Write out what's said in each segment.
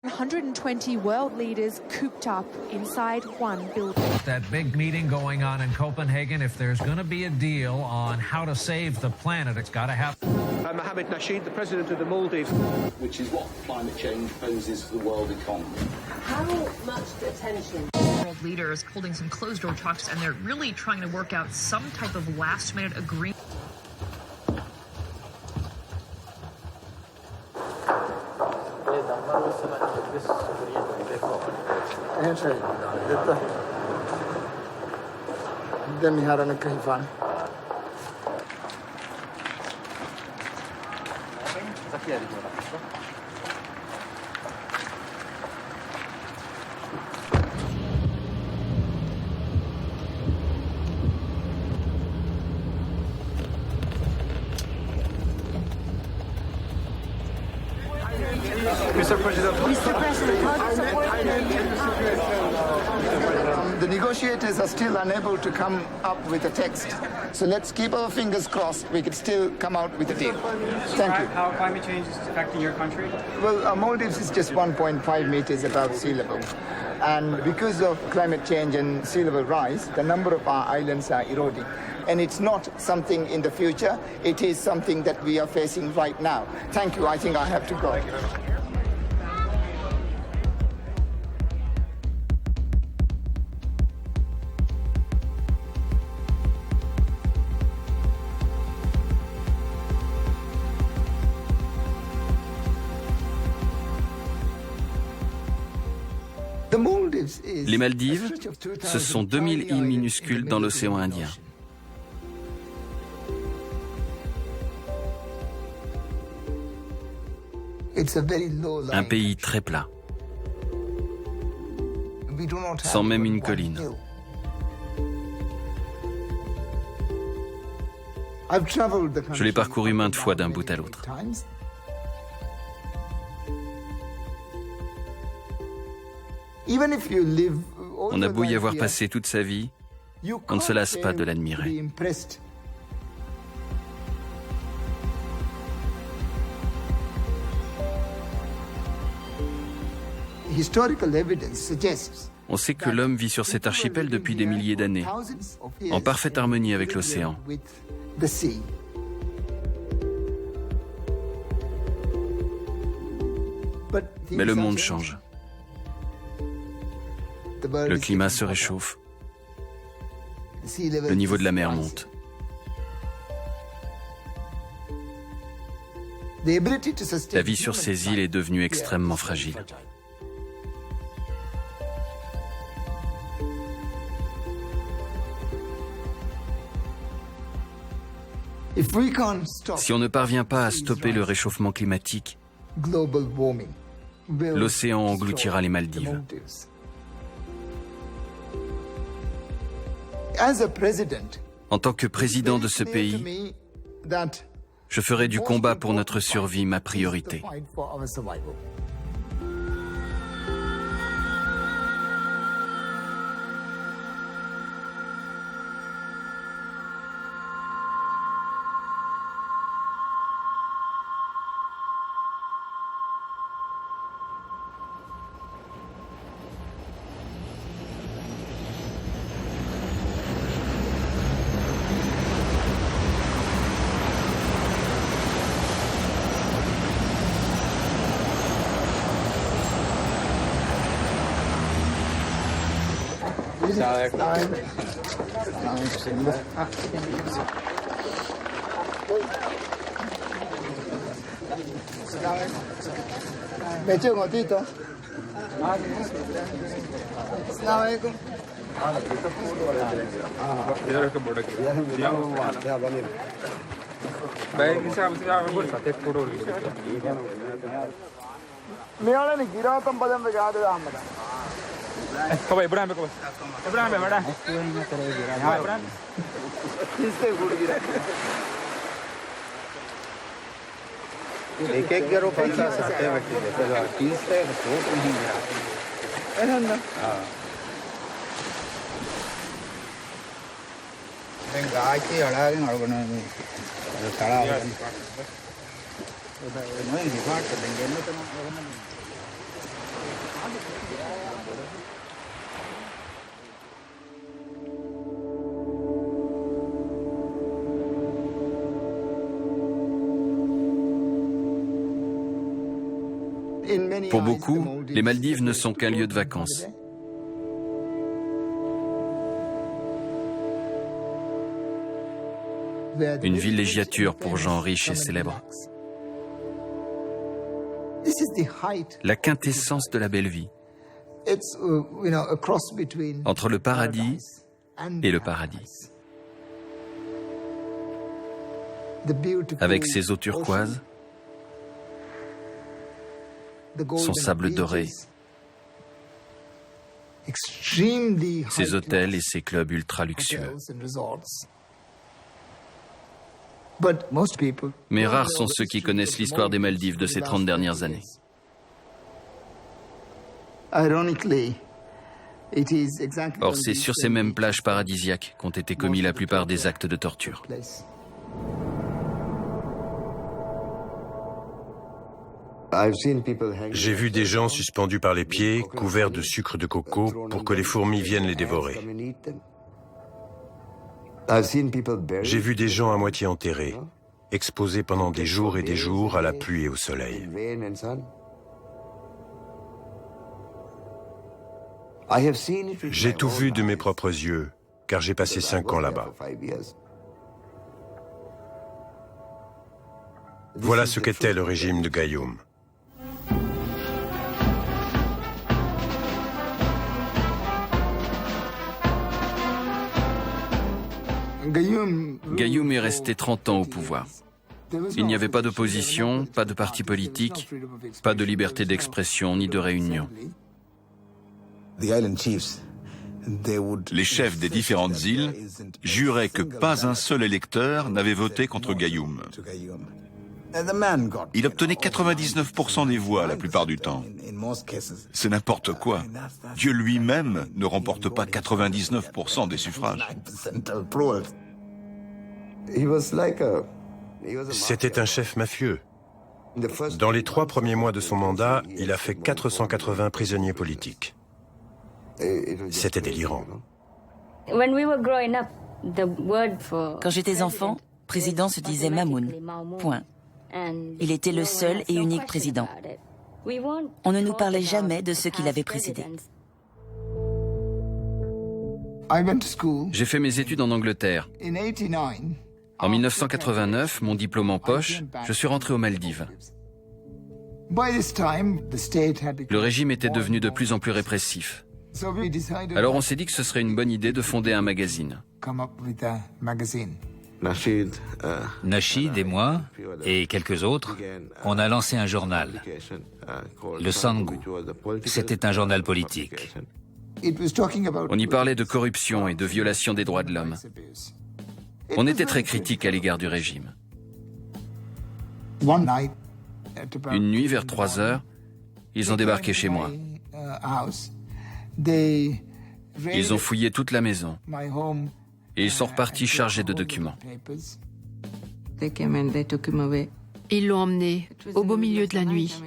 120 world leaders cooped up inside one building. That big meeting going on in Copenhagen, if there's going to be a deal on how to save the planet, it's got to happen. Mohamed Nasheed, the president of the Maldives. Which is what climate change poses for the world economy. How much attention? World leaders holding some closed-door talks, and they're really trying to work out some type of last-minute agreement. Mr. President. The negotiators are still unable to come up with a text. So let's keep our fingers crossed we can still come out with a deal. Thank you. How climate change is affecting your country? Well, Maldives is just 1.5 meters above sea level. And because of climate change and sea level rise, the number of our islands are eroding. And it's not something in the future, it is something that we are facing right now. Thank you, I think I have to go. Thank you very much. Les Maldives, ce sont 2000 îles minuscules dans l'océan Indien. Un pays très plat, sans même une colline. Je l'ai parcouru maintes fois d'un bout à l'autre. On a beau y avoir passé toute sa vie, on ne se lasse pas de l'admirer. On sait que l'homme vit sur cet archipel depuis des milliers d'années, en parfaite harmonie avec l'océan. Mais le monde change. Le climat se réchauffe. Le niveau de la mer monte. La vie sur ces îles est devenue extrêmement fragile. Si on ne parvient pas à stopper le réchauffement climatique, l'océan engloutira les Maldives. En tant que président de ce pays, je ferai du combat pour notre survie ma priorité. Pour beaucoup, les Maldives ne sont qu'un lieu de vacances. Une villégiature pour gens riches et célèbres. La quintessence de la belle vie. Entre le paradis et le paradis. Avec ses eaux turquoises, son sable doré, ses hôtels et ses clubs ultra luxueux. Mais rares sont ceux qui connaissent l'histoire des Maldives de ces 30 dernières années. Or, c'est sur ces mêmes plages paradisiaques qu'ont été commis la plupart des actes de torture. J'ai vu des gens suspendus par les pieds, couverts de sucre de coco, pour que les fourmis viennent les dévorer. J'ai vu des gens à moitié enterrés, exposés pendant des jours et des jours à la pluie et au soleil. J'ai tout vu de mes propres yeux, car j'ai passé 5 ans là-bas. Voilà ce qu'était le régime de Gayoom. Gayoom est resté 30 ans au pouvoir. Il n'y avait pas d'opposition, pas de parti politique, pas de liberté d'expression ni de réunion. Les chefs des différentes îles juraient que pas un seul électeur n'avait voté contre Gayoom. Il obtenait 99% des voix la plupart du temps. C'est n'importe quoi. Dieu lui-même ne remporte pas 99% des suffrages. C'était un chef mafieux. Dans les 3 premiers mois de son mandat, il a fait 480 prisonniers politiques. C'était délirant. Quand j'étais enfant, président se disait Mamoun. Point. Il était le seul et unique président. On ne nous parlait jamais de ceux qui l'avaient précédé. J'ai fait mes études en Angleterre. En 1989, mon diplôme en poche, je suis rentré aux Maldives. Le régime était devenu de plus en plus répressif. Alors on s'est dit que ce serait une bonne idée de fonder un magazine. Nachid et moi, et quelques autres, on a lancé un journal, le Sangu. C'était un journal politique. On y parlait de corruption et de violation des droits de l'homme. On était très critique à l'égard du régime. Une nuit, vers 3 heures, ils ont débarqué chez moi. Ils ont fouillé toute la maison. Et ils sont repartis chargés de documents. Ils l'ont emmené au beau milieu de la nuit.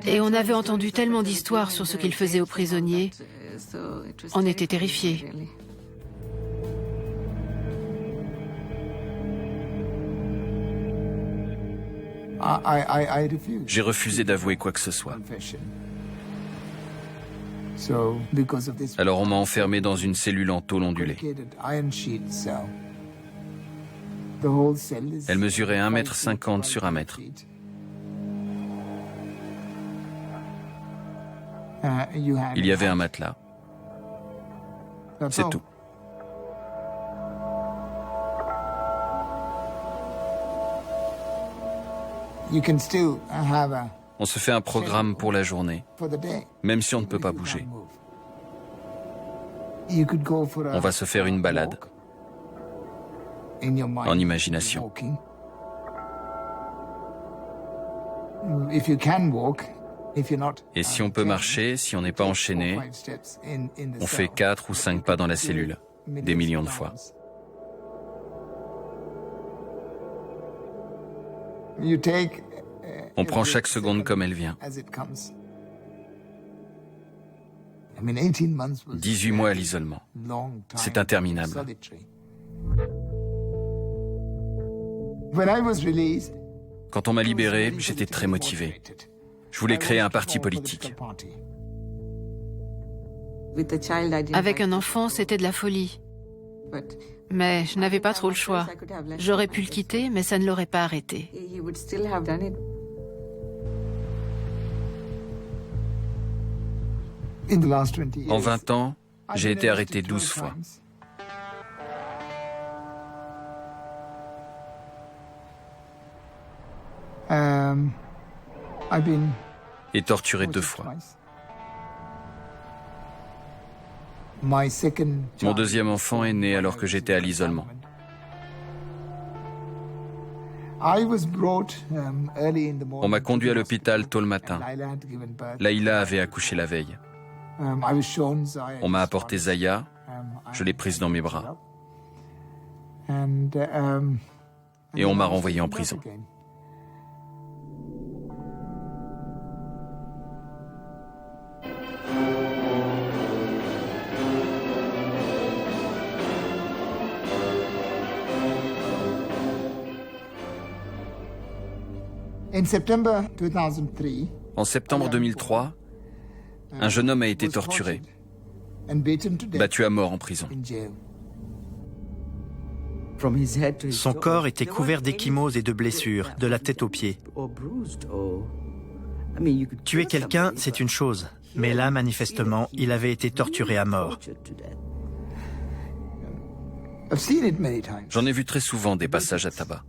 Et on avait entendu tellement d'histoires sur ce qu'il faisait aux prisonniers. On était terrifiés. J'ai refusé d'avouer quoi que ce soit. Alors on m'a enfermé dans une cellule en tôle ondulée. Elle mesurait 1,50 m sur 1 mètre. Il y avait un matelas. C'est tout. On se fait un programme pour la journée, même si on ne peut pas bouger. On va se faire une balade en imagination. Et si on peut marcher, si on n'est pas enchaîné, on fait 4 ou 5 pas dans la cellule, des millions de fois. On prend chaque seconde comme elle vient. 18 mois à l'isolement. C'est interminable. Quand on m'a libéré, j'étais très motivé. Je voulais créer un parti politique. Avec un enfant, c'était de la folie. Mais je n'avais pas trop le choix. J'aurais pu le quitter, mais ça ne l'aurait pas arrêté. En 20 ans, j'ai été arrêté 12 fois. Et torturé 2 fois. Mon deuxième enfant est né alors que j'étais à l'isolement. On m'a conduit à l'hôpital tôt le matin. Laïla avait accouché la veille. On m'a apporté Zaya, je l'ai prise dans mes bras. Et on m'a renvoyé en prison. En septembre 2003, un jeune homme a été torturé, battu à mort en prison. Son corps était couvert d'ecchymoses et de blessures, de la tête aux pieds. Tuer quelqu'un, c'est une chose, mais là, manifestement, il avait été torturé à mort. J'en ai vu très souvent des passages à tabac.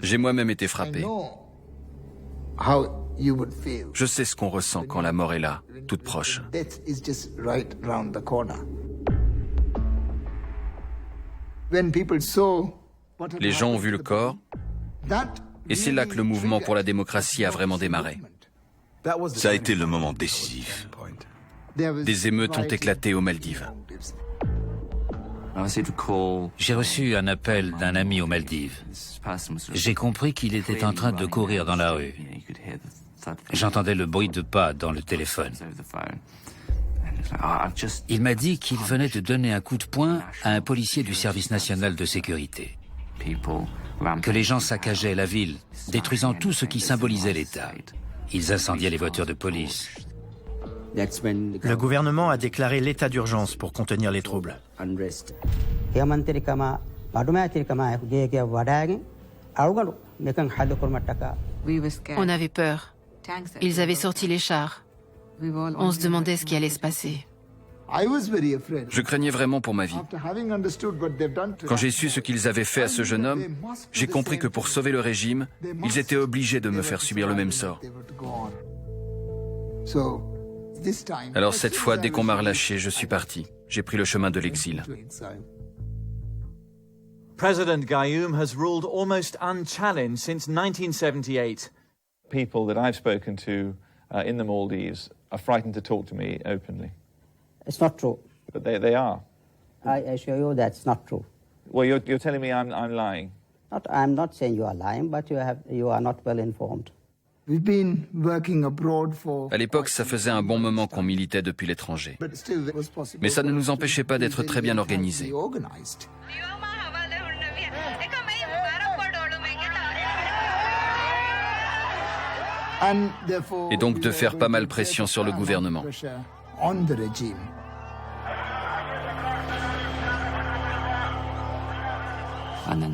J'ai moi-même été frappé. Je sais ce qu'on ressent quand la mort est là, toute proche. Les gens ont vu le corps, et c'est là que le mouvement pour la démocratie a vraiment démarré. Ça a été le moment décisif. Des émeutes ont éclaté aux Maldives. J'ai reçu un appel d'un ami aux Maldives. J'ai compris qu'il était en train de courir dans la rue. J'entendais le bruit de pas dans le téléphone. Il m'a dit qu'il venait de donner un coup de poing à un policier du service national de sécurité. Que les gens saccageaient la ville, détruisant tout ce qui symbolisait l'État. Ils incendiaient les voitures de police. Le gouvernement a déclaré l'état d'urgence pour contenir les troubles. On avait peur. Ils avaient sorti les chars. On se demandait ce qui allait se passer. Je craignais vraiment pour ma vie. Quand j'ai su ce qu'ils avaient fait à ce jeune homme, j'ai compris que pour sauver le régime, ils étaient obligés de me faire subir le même sort. Alors cette fois, dès qu'on m'a relâché, je suis parti. J'ai pris le chemin de l'exil. President Gayoom has ruled almost unchallenged since 1978. People that I've spoken to in the Maldives are frightened to talk to me openly. It's not true. But they are. I assure you that's not true. Well, you're telling me I'm lying. I'm not saying you are lying, but you are not well informed. À l'époque, ça faisait un bon moment qu'on militait depuis l'étranger. Mais ça ne nous empêchait pas d'être très bien organisés. Et donc de faire pas mal pression sur le gouvernement.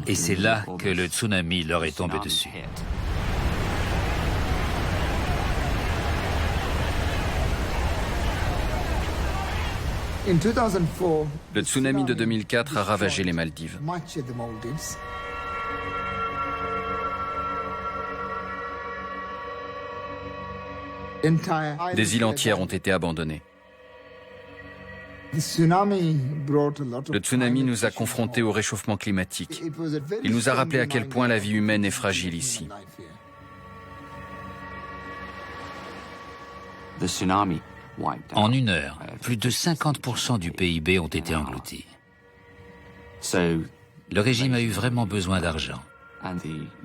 Et c'est là que le tsunami leur est tombé dessus. Le tsunami de 2004 a ravagé les Maldives. Des îles entières ont été abandonnées. Le tsunami nous a confrontés au réchauffement climatique. Il nous a rappelé à quel point la vie humaine est fragile ici. En une heure, plus de 50% du PIB ont été engloutis. Le régime a eu vraiment besoin d'argent.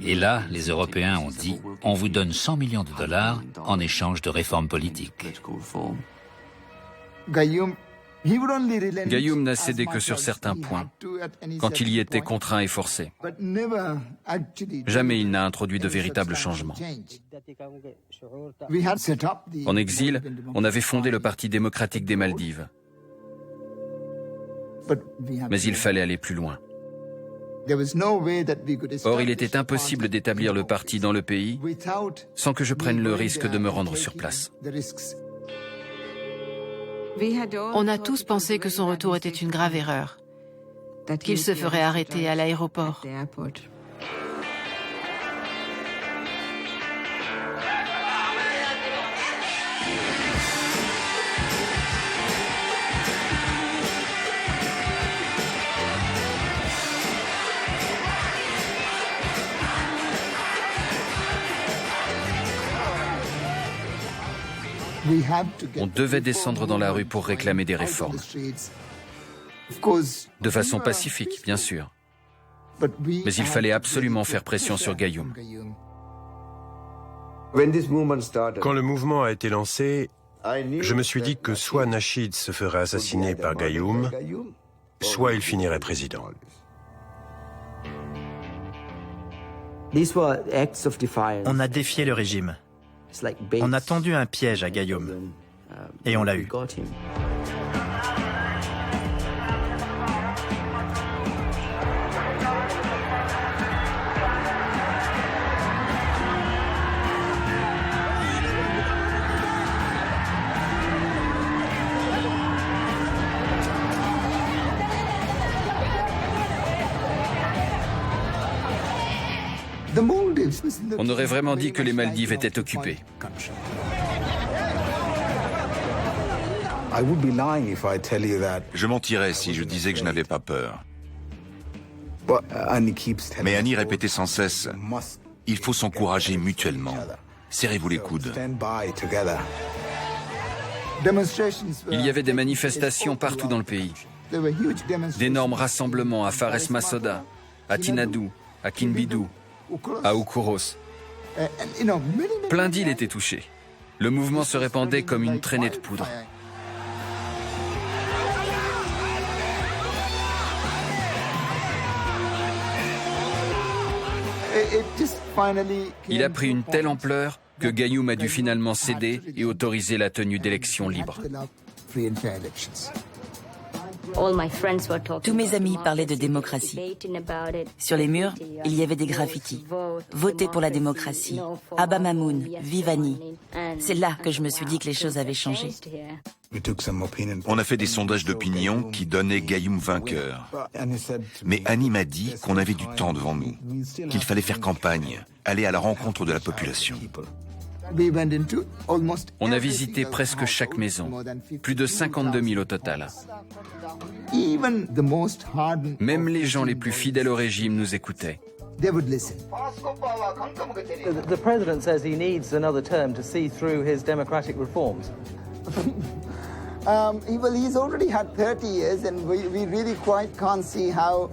Et là, les Européens ont dit « On vous donne 100 millions de dollars en échange de réformes politiques ». Gayoum n'a cédé que sur certains points, quand il y était contraint et forcé. Jamais il n'a introduit de véritables changements. En exil, on avait fondé le Parti démocratique des Maldives. Mais il fallait aller plus loin. Or, il était impossible d'établir le parti dans le pays sans que je prenne le risque de me rendre sur place. On a tous pensé que son retour était une grave erreur, qu'il se ferait arrêter à l'aéroport. On devait descendre dans la rue pour réclamer des réformes. De façon pacifique, bien sûr. Mais il fallait absolument faire pression sur Gayoum. Quand le mouvement a été lancé, je me suis dit que soit Nasheed se ferait assassiner par Gayoum, soit il finirait président. On a défié le régime. On a tendu un piège à Gayoum. Et on l'a eu. On aurait vraiment dit que les Maldives étaient occupées. Je mentirais si je disais que je n'avais pas peur. Mais Annie répétait sans cesse, il faut s'encourager mutuellement. Serrez-vous les coudes. Il y avait des manifestations partout dans le pays. D'énormes rassemblements à Fares Masoda, à Tinadou, à Kinbidou, à Oukuros. Plein d'îles étaient touchées. Le mouvement se répandait comme une traînée de poudre. Il a pris une telle ampleur que Gayoum a dû finalement céder et autoriser la tenue d'élections libres. Tous mes amis parlaient de démocratie. Sur les murs, il y avait des graffitis. Votez pour la démocratie. Abba Mamoun, vive Annie. C'est là que je me suis dit que les choses avaient changé. On a fait des sondages d'opinion qui donnaient Gayoum vainqueur. Mais Annie m'a dit qu'on avait du temps devant nous, qu'il fallait faire campagne, aller à la rencontre de la population. On a visité presque chaque maison, plus de 52 000 au total. Même les gens les plus fidèles au régime nous écoutaient. The president says he needs another term to see through his democratic reforms. Well, he's already had 30 years, and we really quite can't see how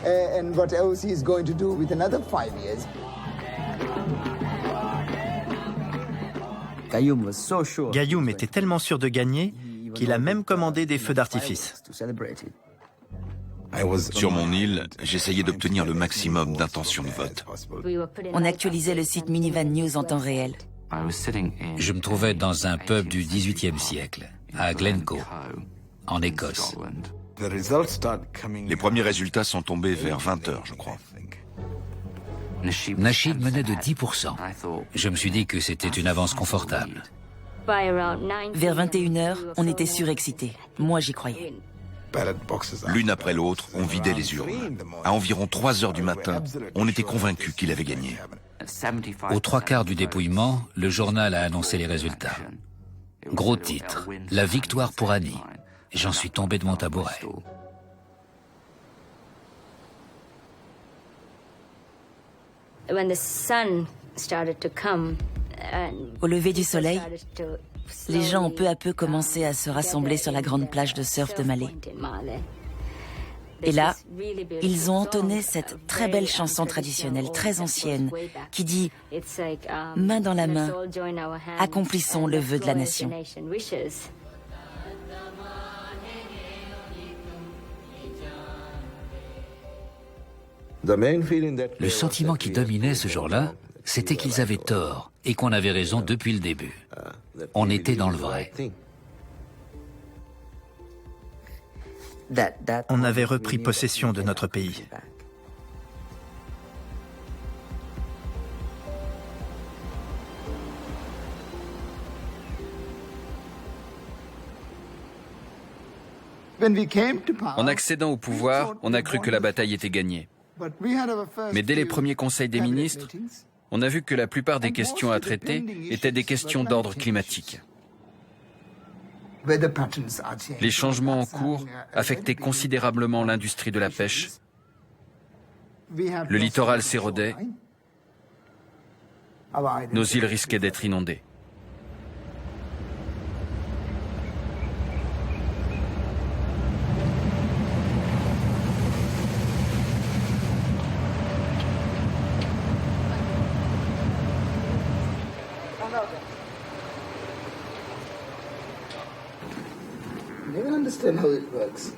and what else he's going to do with another 5 years. Gayoum était tellement sûr de gagner qu'il a même commandé des feux d'artifice. Sur mon île, j'essayais d'obtenir le maximum d'intentions de vote. On actualisait le site Minivan News en temps réel. Je me trouvais dans un pub du XVIIIe siècle, à Glencoe, en Écosse. Les premiers résultats sont tombés vers 20h, je crois. Nasheed menait de 10%. Je me suis dit que c'était une avance confortable. Vers 21h, on était surexcités. Moi, j'y croyais. L'une après l'autre, on vidait les urnes. À environ 3h du matin, on était convaincus qu'il avait gagné. Aux 3/4 du dépouillement, le journal a annoncé les résultats. Gros titre, la victoire pour Annie. J'en suis tombé de mon tabouret. Au lever du soleil, les gens ont peu à peu commencé à se rassembler sur la grande plage de surf de Malé. Et là, ils ont entonné cette très belle chanson traditionnelle, très ancienne, qui dit « Main dans la main, accomplissons le vœu de la nation ». Le sentiment qui dominait ce jour-là, c'était qu'ils avaient tort et qu'on avait raison depuis le début. On était dans le vrai. On avait repris possession de notre pays. En accédant au pouvoir, on a cru que la bataille était gagnée. Mais dès les premiers conseils des ministres, on a vu que la plupart des questions à traiter étaient des questions d'ordre climatique. Les changements en cours affectaient considérablement l'industrie de la pêche. Le littoral s'érodait. Nos îles risquaient d'être inondées. I don't understand how it works.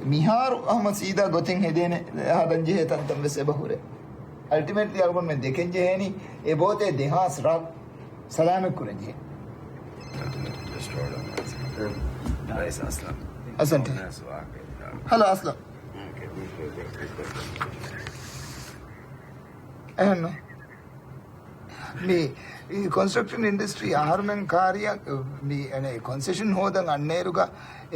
Miharu ahma sida goten hedene hadan jehetan tambe se bahure ultimately algon men deken jeheni e bote dehas ra salame kurenje nice aslam asante hello aslam no me construction industry ආහාරmen කාර්යයක් මේ අනේ concession හොදන් අන්නේරුක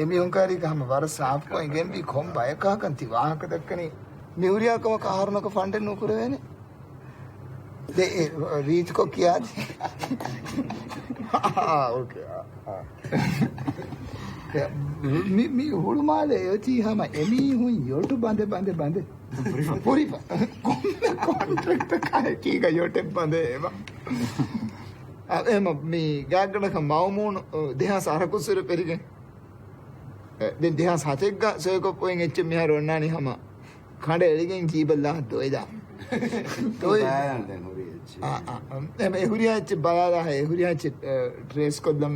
එමිහුංකාරී ගහම වර සාෆ් කො ඉගෙන් බි කොම් බයකකන්ති වාහක දක්කනේ මියුරියාකම කාහරණක ෆන්ඩෙන් නුකරවේනේ දේ reach කො කියාද ඕකේ मी हुड़माले योची हम Amy हुई योटु बांधे बांधे बांधे पूरी कॉन्ट्रैक्ट का है की का योटे बांधे एम मी गागड़ का माउमून देहा सारा कुछ सुर पेरिगे दिन देहा साथेगा सोय को पोएंगे चिम्मी हर ओनानी हम खांडे एलिगे जीबल्ला दोइदा दोइ एम एहुरिया च बाला है एहुरिया च ड्रेस को दम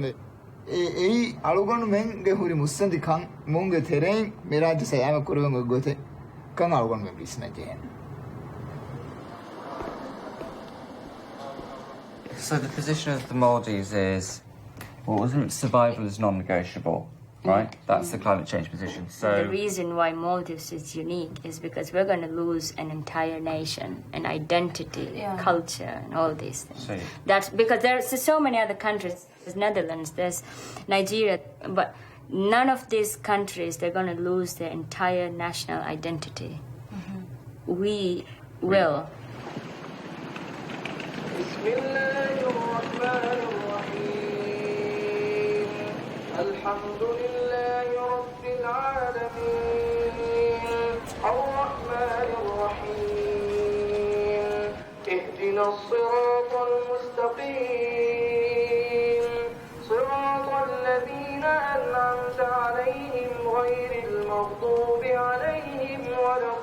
ei alugonu men ge huri mussandi kan munge terrain miraj sayama kurungo gote kan alugonu men bisna jen. So the position of the Maldives is, well, wasn't survival is non-negotiable, right? That's the climate change position. So the reason why Maldives is unique is because we're going to lose an entire nation, an identity, culture, and all these things. That's because there's so many other countries. There's Netherlands, there's Nigeria, but none of these countries, they're going to lose their entire national identity. We will. أنعمت عليهم غير المغضوب عليهم ولا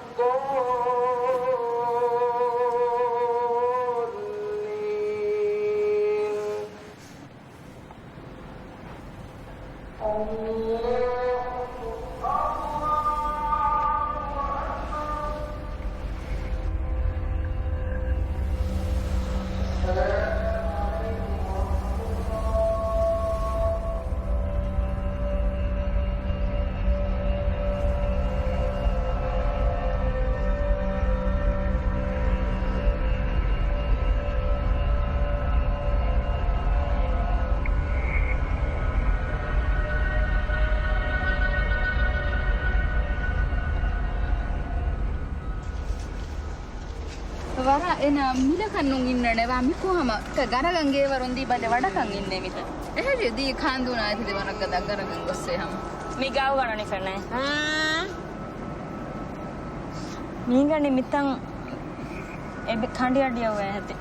වර එන මිල කන්නුන් ඉන්නනේ වාමි කොහම ගරගංගේ වරුන්දී බඩ වඩකන් ඉන්නේ මිත එහෙදි දී කාන්දුනා ඇති වරක දගරගං ගොස්සේ හම මේ ගාව ගණනේ කරන්නේ මීගන්නේ මිතන් එබ කණ්ඩියඩිය ඔය ඇති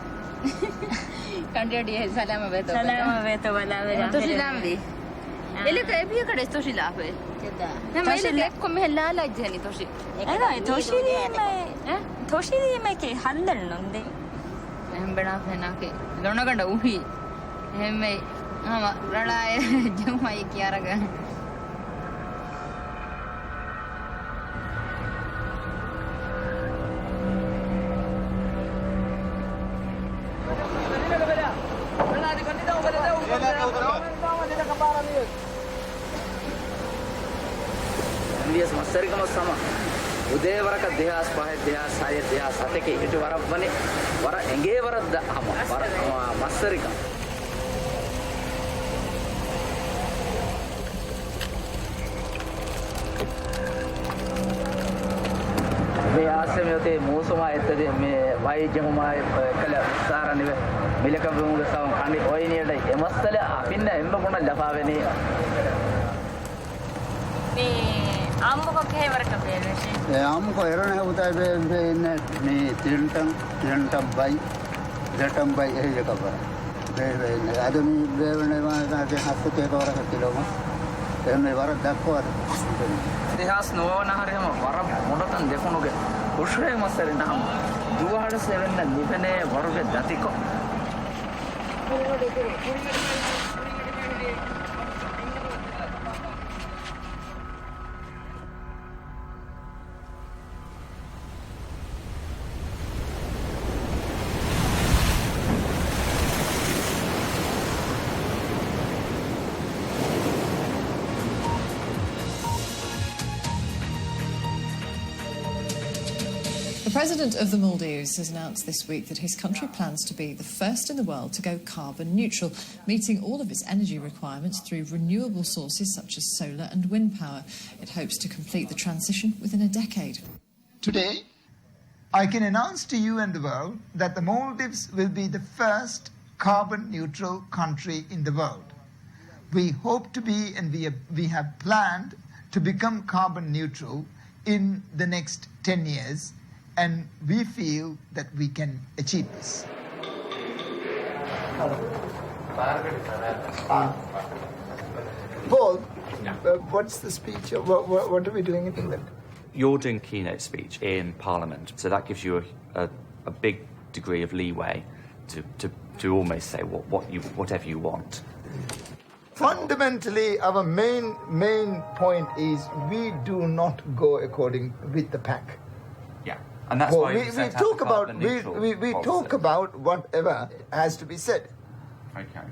කණ්ඩියඩිය සලාම වේතෝ සලාම වේතෝ බලාවේ තොෂිලාමදී එලක එබිය කඩේ තොෂිලාපේ නම එලක කොම්ම හෙල්ලාලා ඉජ්ජනි තොෂි තොෂිදීමේ හන්දල් නොන්දේ එහෙම්බෙනා ෆෙනාකේ ලොණගඬ උහි එහෙම්මයි ආම රඩාය ජම්මයි කියාරග India's masarikama sama ude waraka dehas pahe dehas saye dehas sateke itu warak bane wara enge warak da ama wara masarikam me asem yote musuma ettade me vai jehuma kala sara nive milaka bunga saw kandi oyini dai emastala apinna emba kona lafaweni me amko kevaraka bereshi amko erona utai be ne me tirantam bai datam bai ehe kabara be ne adami be ne ma de hatte waraka kiloma emme warak dakwa dehas novana harema wara monotan defunuge ushre masari nam duwada sevenna nipene waruge datiko The President of the Maldives has announced this week that his country plans to be the first in the world to go carbon neutral, meeting all of its energy requirements through renewable sources such as solar and wind power. It hopes to complete the transition within a decade. Today, I can announce to you and the world that the Maldives will be the first carbon neutral country in the world. We hope to be, and we have planned to become carbon neutral in the next 10 years. And we feel that we can achieve this. Paul, what's the speech? What are we doing in England? You're doing keynote speech in Parliament, so that gives you a big degree of leeway to almost say whatever you want. Fundamentally, our main point is we do not go according with the pack. Yeah. And that's why we talk about whatever has to be said. Okay.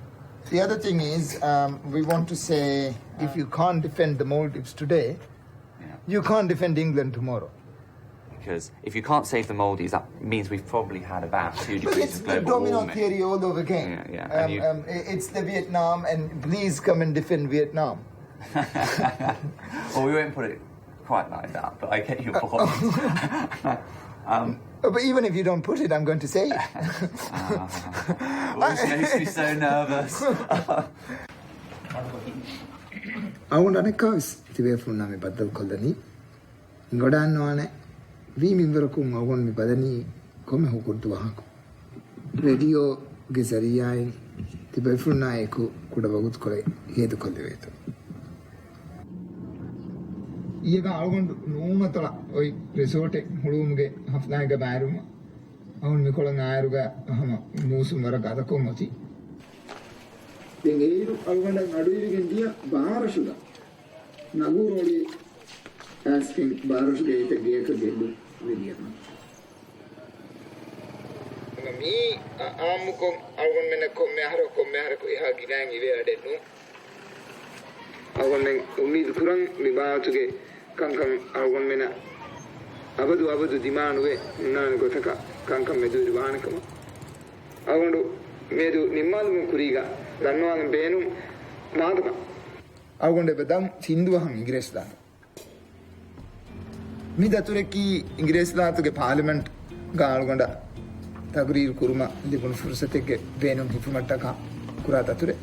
The other thing is, we want to say, if you can't defend the Maldives today, you can't defend England tomorrow. Because if you can't save the Maldives, that means we've probably had about 2 degrees of global warming. It's the domino theory all over again. Yeah. It's the Vietnam, and please come and defend Vietnam. Well, we won't put it quite like that, but I get your point. But even if you don't put it, I'm going to say it. Always makes me so nervous. Aunane kaus tibe funna me badal kollani ngodanwane vi minverakun agon me badani komme hukuntu wahako radio ge zariyai tibe funna eku kudabagut kole hedu kollevetu iyega agon nuumatola oi resort ek hulumuge hafnaiga bairuma agon me kolan ayruga hama musum wara gadakon oti dengeeru algonda naduirigen dia baarashuga naguroli asking baarashuga ite geyaka gelu veliyama mi amukom algon mena komme hara ko iha ginang ive adennu algon men umid kurang mi baatuge kankan algon mena abadu dimanuwe nan gotaka kankan medu diwanakama algondu medu nimmalum kuriga ගන්නවාගේ බේනුම් මාතක අවගොන්ඩ බදම් සින්දුවහම් ඉංග්‍රීසි දාන මි දතුරෙකි ඉංග්‍රීසි ලාතුගේ parliament ගාල්ගොන්ඩ තගරීර් කුරුම ලිබුන් ෆුර්සතෙක බේනුම් හිෆුමට්ටක කුරා දතුරේ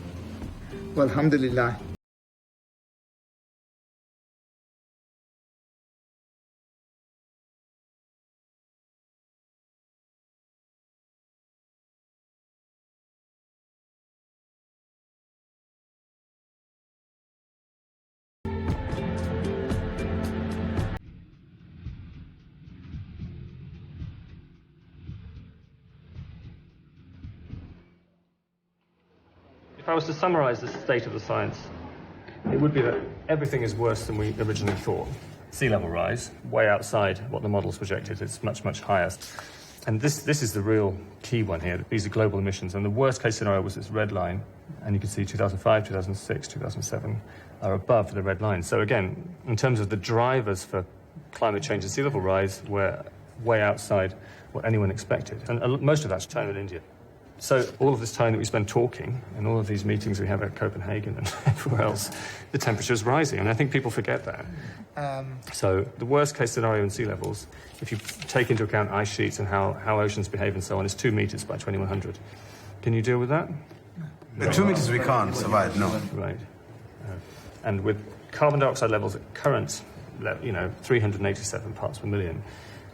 වල්හම්දුලිල්ලාහ් If I was to summarize the state of the science, it would be that everything is worse than we originally thought. Sea level rise, way outside what the models projected. It's much, much higher. And this is the real key one here. These are global emissions. And the worst case scenario was this red line. And you can see 2005, 2006, 2007 are above the red line. So again, in terms of the drivers for climate change and sea level rise, we're way outside what anyone expected. And most of that's China and India. So all of this time that we spend talking and all of these meetings we have at Copenhagen and everywhere else, the temperature is rising. And I think people forget that. So the worst case scenario in sea levels, if you take into account ice sheets and how oceans behave and so on, is 2 meters by 2100. Can you deal with that? The 2 meters we can't survive, no. Right. And with carbon dioxide levels at current, 387 parts per million,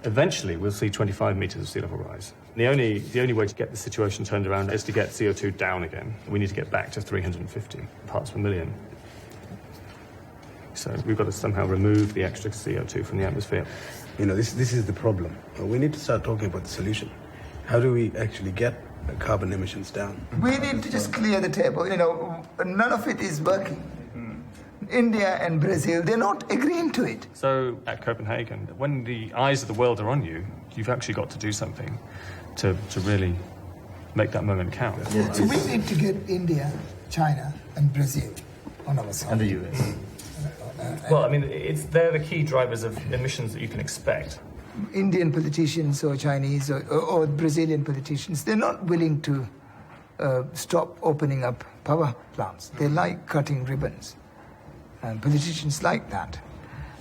eventually we'll see 25 meters of sea level rise. The only way to get the situation turned around is to get CO2 down again. We need to get back to 350 parts per million. So we've got to somehow remove the extra CO2 from the atmosphere. This is the problem. We need to start talking about the solution. How do we actually get carbon emissions down? We need to just clear the table. None of it is working. India and Brazil, they're not agreeing to it. So at Copenhagen, when the eyes of the world are on you, you've actually got to do something to really make that moment count. So we need to get India, China, and Brazil on our side. And the US. Well, I mean, they're the key drivers of emissions that you can expect. Indian politicians or Chinese or Brazilian politicians, they're not willing to stop opening up power plants. They like cutting ribbons. Politicians like that.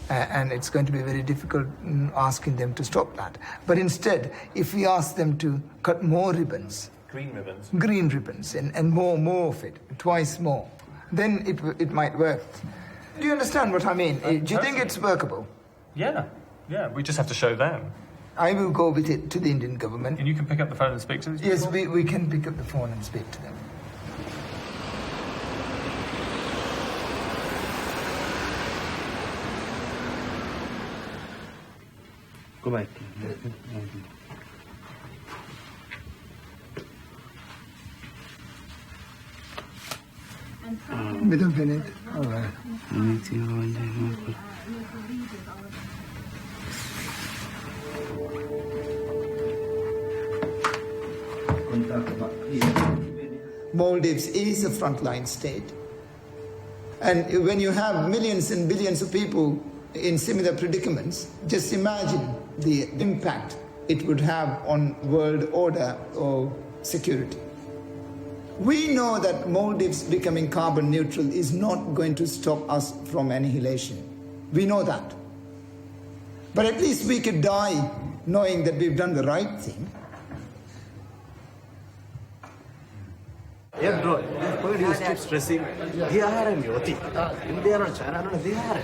And it's going to be very difficult asking them to stop that. But instead, if we ask them to cut more ribbons... Green ribbons. Green ribbons, and more of it, twice more, then it might work. Do you understand what I mean? Do you think it's workable? Yeah, we just have to show them. I will go with it to the Indian government. And you can pick up the phone and speak to these people? Yes, we can pick up the phone and speak to them. Go back. Middle minute. All right. Maldives is a frontline state. And when you have millions and billions of people in similar predicaments, just imagine the impact it would have on world order or security. We know that Maldives becoming carbon neutral is not going to stop us from annihilation. We know that. But at least we could die knowing that we've done the right thing. Keep stressing. They are in Yoti. India or China, they are.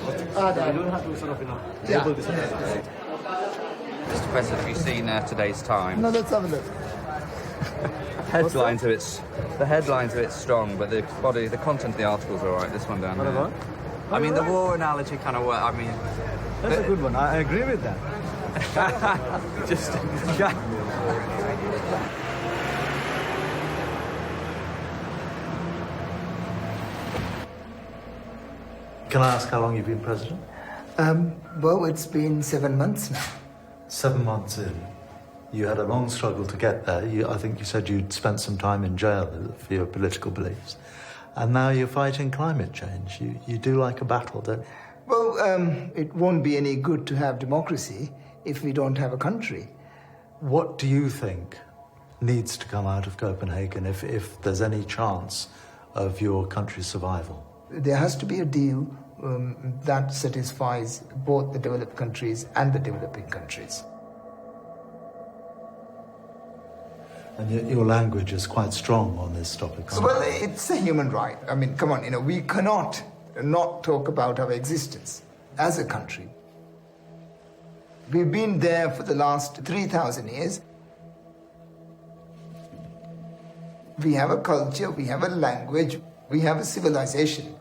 You don't have to sort of, label this. Mr. President, have you seen today's Times? No, let's have a look. The headlines are a bit strong, but the content of the articles are all right. This one down there. What? I mean, the war analogy kind of works. I mean, that's a good one. I agree with that. Can I ask how long you've been president? Well, it's been 7 months now. 7 months in. You had a long struggle to get there. I think you said you'd spent some time in jail for your political beliefs. And now you're fighting climate change. You do like a battle, don't you? Well, it won't be any good to have democracy if we don't have a country. What do you think needs to come out of Copenhagen if there's any chance of your country's survival? There has to be a deal that satisfies both the developed countries and the developing countries. And your language is quite strong on this topic. Well, it's a human right. I mean, come on, we cannot not talk about our existence as a country. We've been there for the last 3,000 years. We have a culture, we have a language, we have a civilization.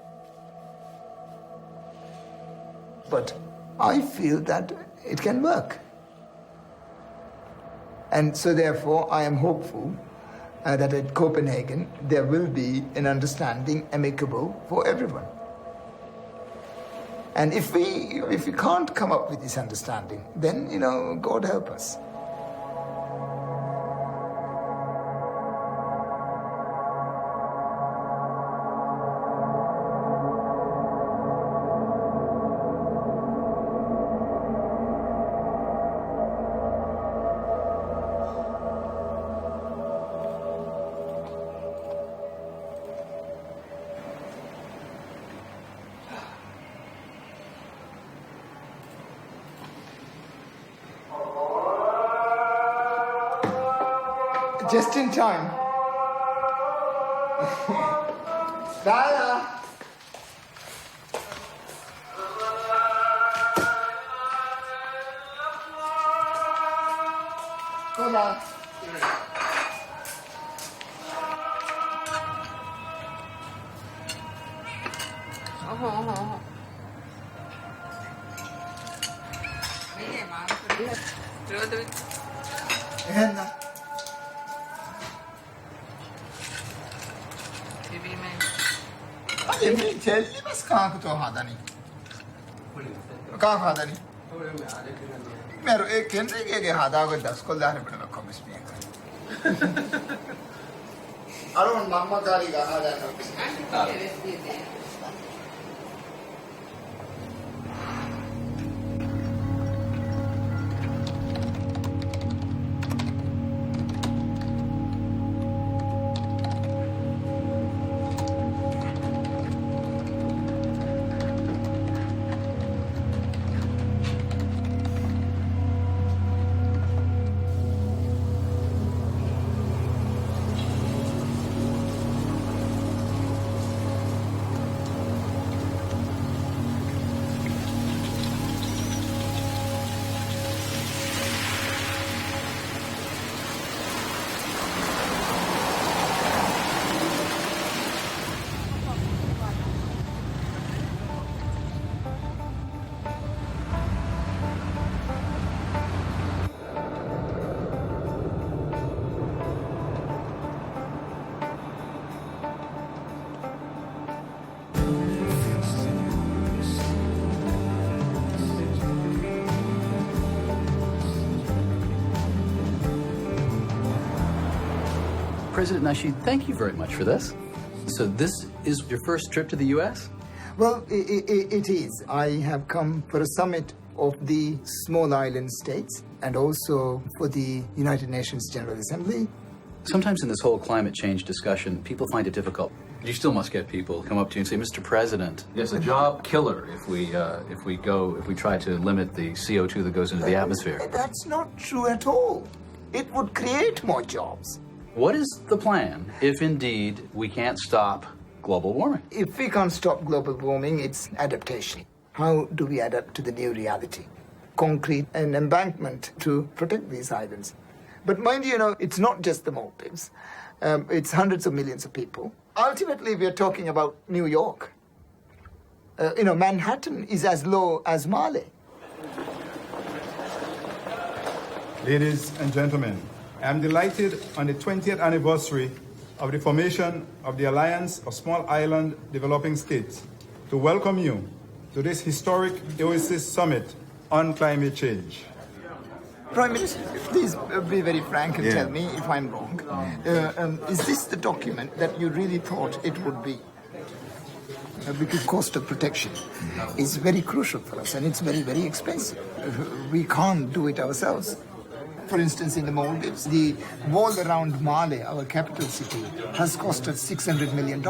But I feel that it can work. And so therefore I am hopeful that at Copenhagen there will be an understanding amicable for everyone. And if we can't come up with this understanding, then, God help us. Just in time. Dada! Hold on. President Nasheed, thank you very much for this. So this is your first trip to the U.S.? Well, it is. I have come for a summit of the small island states and also for the United Nations General Assembly. Sometimes in this whole climate change discussion, people find it difficult. You still must get people come up to you and say, Mr. President, it's a job killer if we try to limit the CO2 that goes into the atmosphere. That's not true at all. It would create more jobs. What is the plan if indeed we can't stop global warming? If we can't stop global warming, it's adaptation. How do we adapt to the new reality? Concrete and embankment to protect these islands. But mind you, it's not just the Maldives. It's hundreds of millions of people. Ultimately, we are talking about New York. Manhattan is as low as Mali. Ladies and gentlemen, I am delighted on the 20th anniversary of the formation of the Alliance of Small Island Developing States to welcome you to this historic OASIS Summit on climate change. Prime Minister, please be very frank and tell me if I'm wrong. Is this the document that you really thought it would be? Because cost of protection is very crucial for us and it's very, very expensive. We can't do it ourselves. For instance, in the Maldives, the wall around Male, our capital city, has cost us $600 million.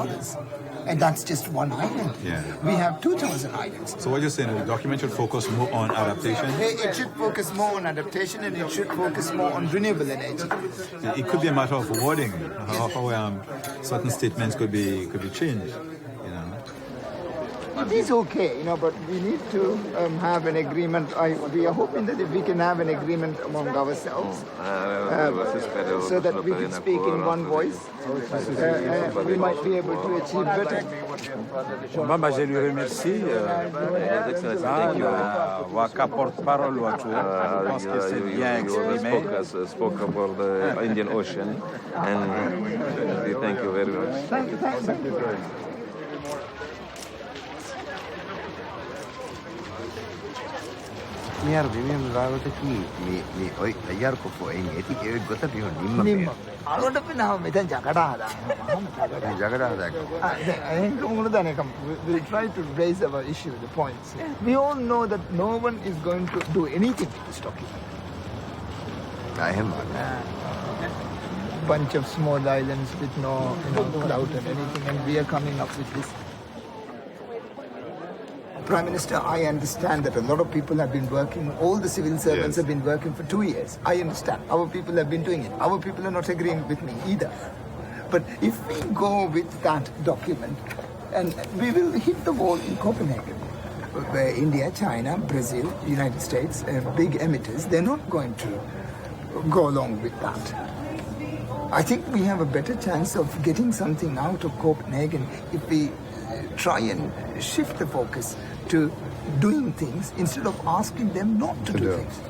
And that's just one island. Yeah. We have 2,000 islands. So what you're saying, the document should focus more on adaptation? It should focus more on adaptation and it should focus more on renewable energy. It could be a matter of wording, how certain statements could be changed. It is okay, but we need to have an agreement. We are hoping that if we can have an agreement among ourselves, so that we can speak in one voice, we might be able to achieve better. Je lui remercie. Porte-parole je pense que c'est bien exprimé. Spoke about the Indian Ocean, and we thank you very much. Thank you very much. We'll try to raise our issue, the points. We all know that no one is going to do anything with this document. Bunch of small islands with no clout and anything, and we are coming up with this. Prime Minister, I understand that a lot of people have been working, all the civil servants have been working for 2 years. I understand. Our people have been doing it. Our people are not agreeing with me either. But if we go with that document, and we will hit the wall in Copenhagen, where India, China, Brazil, United States, big emitters, they're not going to go along with that. I think we have a better chance of getting something out of Copenhagen if we try and shift the focus to doing things instead of asking them not to do things.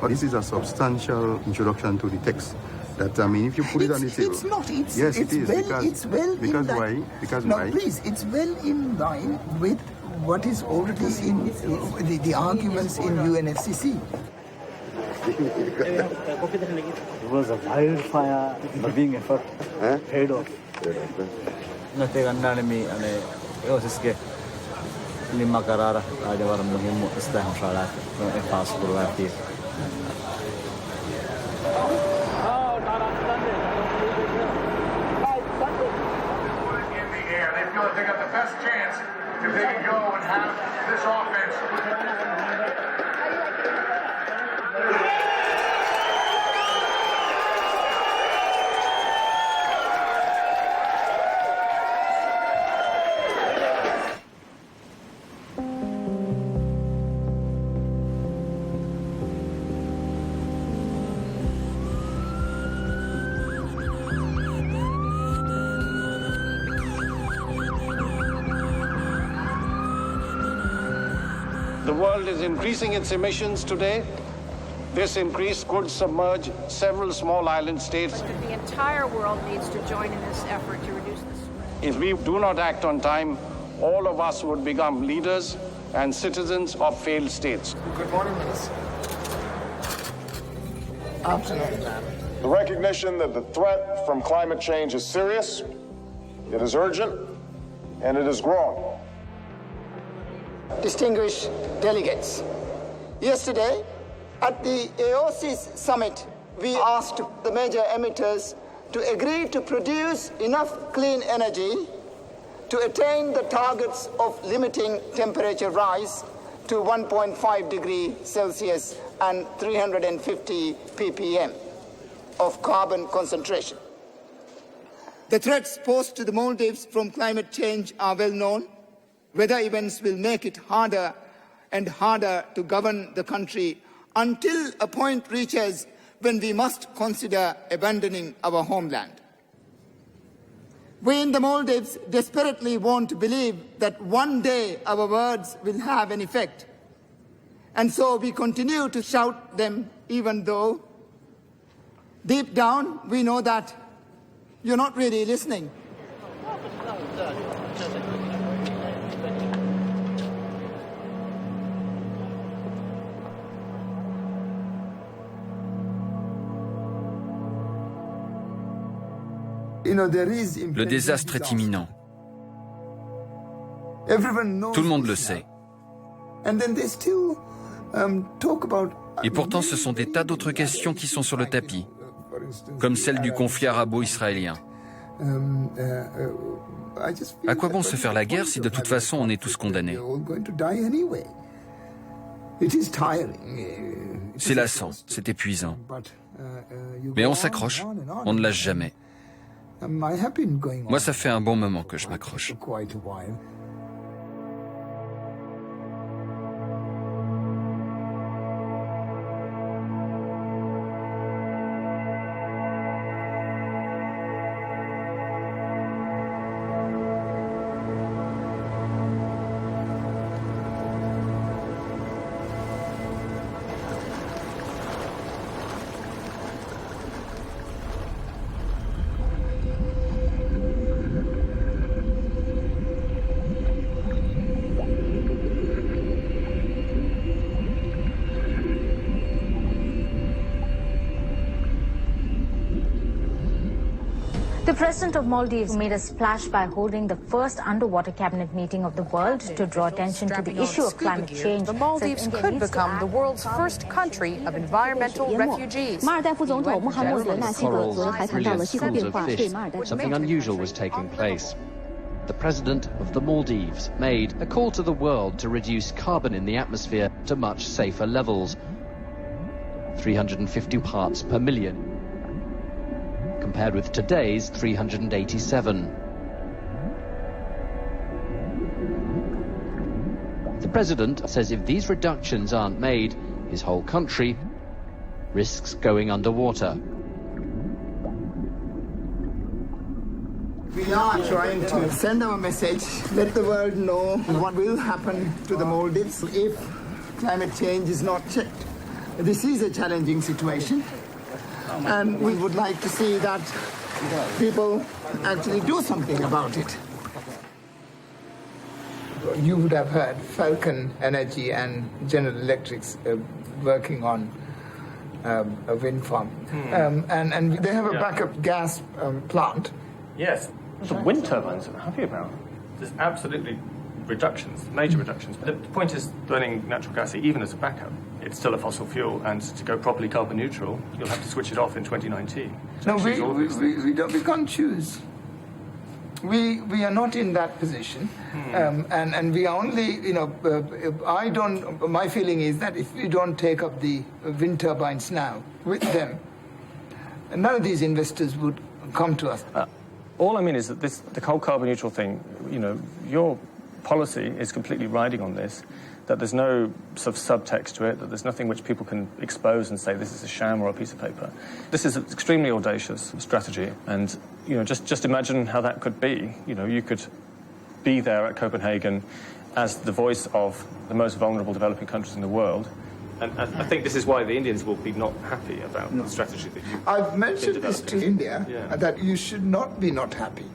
This is a substantial introduction to the text. That if you put it on the table. It's not. Yes, it is. It's well because in why? Because no, why? Please, it's well in line with what is already in the arguments in UNFCCC. It was a wildfire being effort head off. Nanti anda ni lima karara ada orang muhimu istaham salat pas berlatih. They got the best chance if they can go and have this offense. The world is increasing its emissions today. This increase could submerge several small island states. But the entire world needs to join in this effort to reduce this. If we do not act on time, all of us would become leaders and citizens of failed states. Good morning, Minister. Afternoon, ma'am. The recognition that the threat from climate change is serious, it is urgent, and it is growing. Distinguished delegates, yesterday at the AOC's summit, we asked the major emitters to agree to produce enough clean energy to attain the targets of limiting temperature rise to 1.5 degrees Celsius and 350 ppm of carbon concentration. The threats posed to the Maldives from climate change are well known. Weather events will make it harder and harder to govern the country until a point reaches when we must consider abandoning our homeland. We in the Maldives desperately want to believe that one day our words will have an effect. And so we continue to shout them even though deep down we know that you're not really listening. Le désastre est imminent. Tout le monde le sait. Et pourtant, ce sont des tas d'autres questions qui sont sur le tapis, comme celle du conflit arabo-israélien. À quoi bon se faire la guerre si de toute façon on est tous condamnés? C'est lassant, c'est épuisant. Mais on s'accroche, on ne lâche jamais. Moi, ça fait un bon moment que je m'accroche. The president of Maldives made a splash by holding the first underwater cabinet meeting of the world to draw attention to the issue of climate change. The Maldives could become the world's first country of environmental refugees. 马尔代夫总统穆罕默德·纳西德昨天还谈到了气候变化对马尔代夫。 Something unusual was taking place. The president of the Maldives made a call to the world to reduce carbon in the atmosphere to much safer levels. 350 parts per million, compared with today's 387. The president says if these reductions aren't made, his whole country risks going underwater. We are trying to send our message, let the world know what will happen to the Maldives if climate change is not checked. This is a challenging situation, and we would like to see that people actually do something about it. You would have heard Falcon Energy and General Electric's working on a wind farm, and they have a backup gas plant. Yes. The wind turbines I'm happy about. There's absolutely reductions, major reductions. The point is burning natural gas, even as a backup, it's still a fossil fuel, and to go properly carbon neutral, you'll have to switch it off in 2019. No, we can't choose. We are not in that position, and we are only, my feeling is that if we don't take up the wind turbines now with them, none of these investors would come to us. All I mean is that the whole carbon neutral thing, your policy is completely riding on this, that there's no sort of subtext to it, that there's nothing which people can expose and say this is a sham or a piece of paper. This is an extremely audacious strategy, and just imagine how that could be. You could be there at Copenhagen as the voice of the most vulnerable developing countries in the world. And I think this is why the Indians will be not happy about the strategy that you. I've mentioned this to India, that you should not be not happy.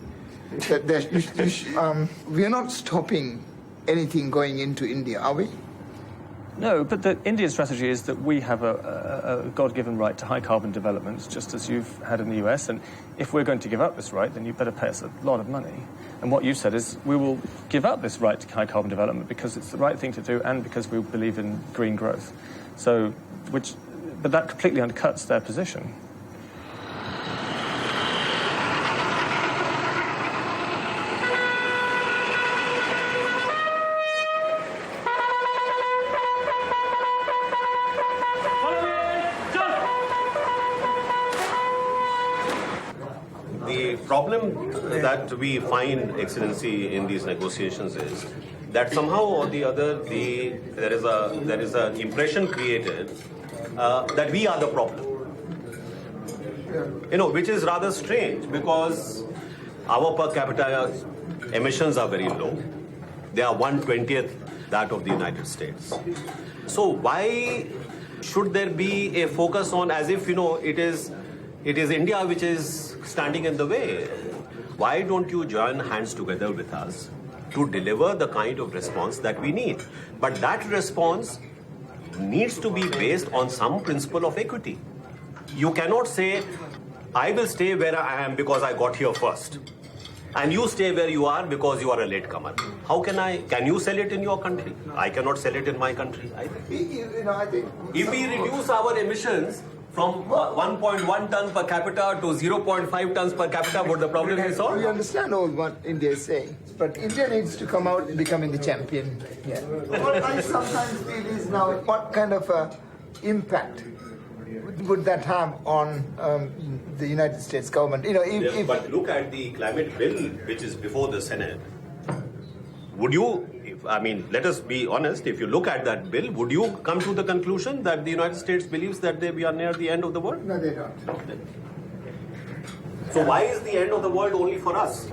That we are not stopping anything going into India, are we? No, but the Indian strategy is that we have a God-given right to high carbon development, just as you've had in the US. And if we're going to give up this right, then you better pay us a lot of money. And what you've said is we will give up this right to high carbon development because it's the right thing to do and because we believe in green growth. But that completely undercuts their position. The problem that we find, Excellency, in these negotiations is that somehow or the other there is an impression created that we are the problem. Which is rather strange because our per capita emissions are very low. They are 1/20th that of the United States. So why should there be a focus on as if it is India which is standing in the way? Why don't you join hands together with us to deliver the kind of response that we need? But that response needs to be based on some principle of equity. You cannot say, I will stay where I am because I got here first, and you stay where you are because you are a latecomer. How can you sell it in your country? I cannot sell it in my country either. If we reduce our emissions from 1.1 tons per capita to 0.5 tons per capita, would the problem be solved? We understand all what India is saying, but India needs to come out and becoming the champion. Yeah. What I sometimes feel is now, what kind of impact would that have on the United States government? But look at the climate bill which is before the Senate. Would you? Let us be honest, if you look at that bill, would you come to the conclusion that the United States believes that we are near the end of the world? No, they don't. So why is the end of the world only for us?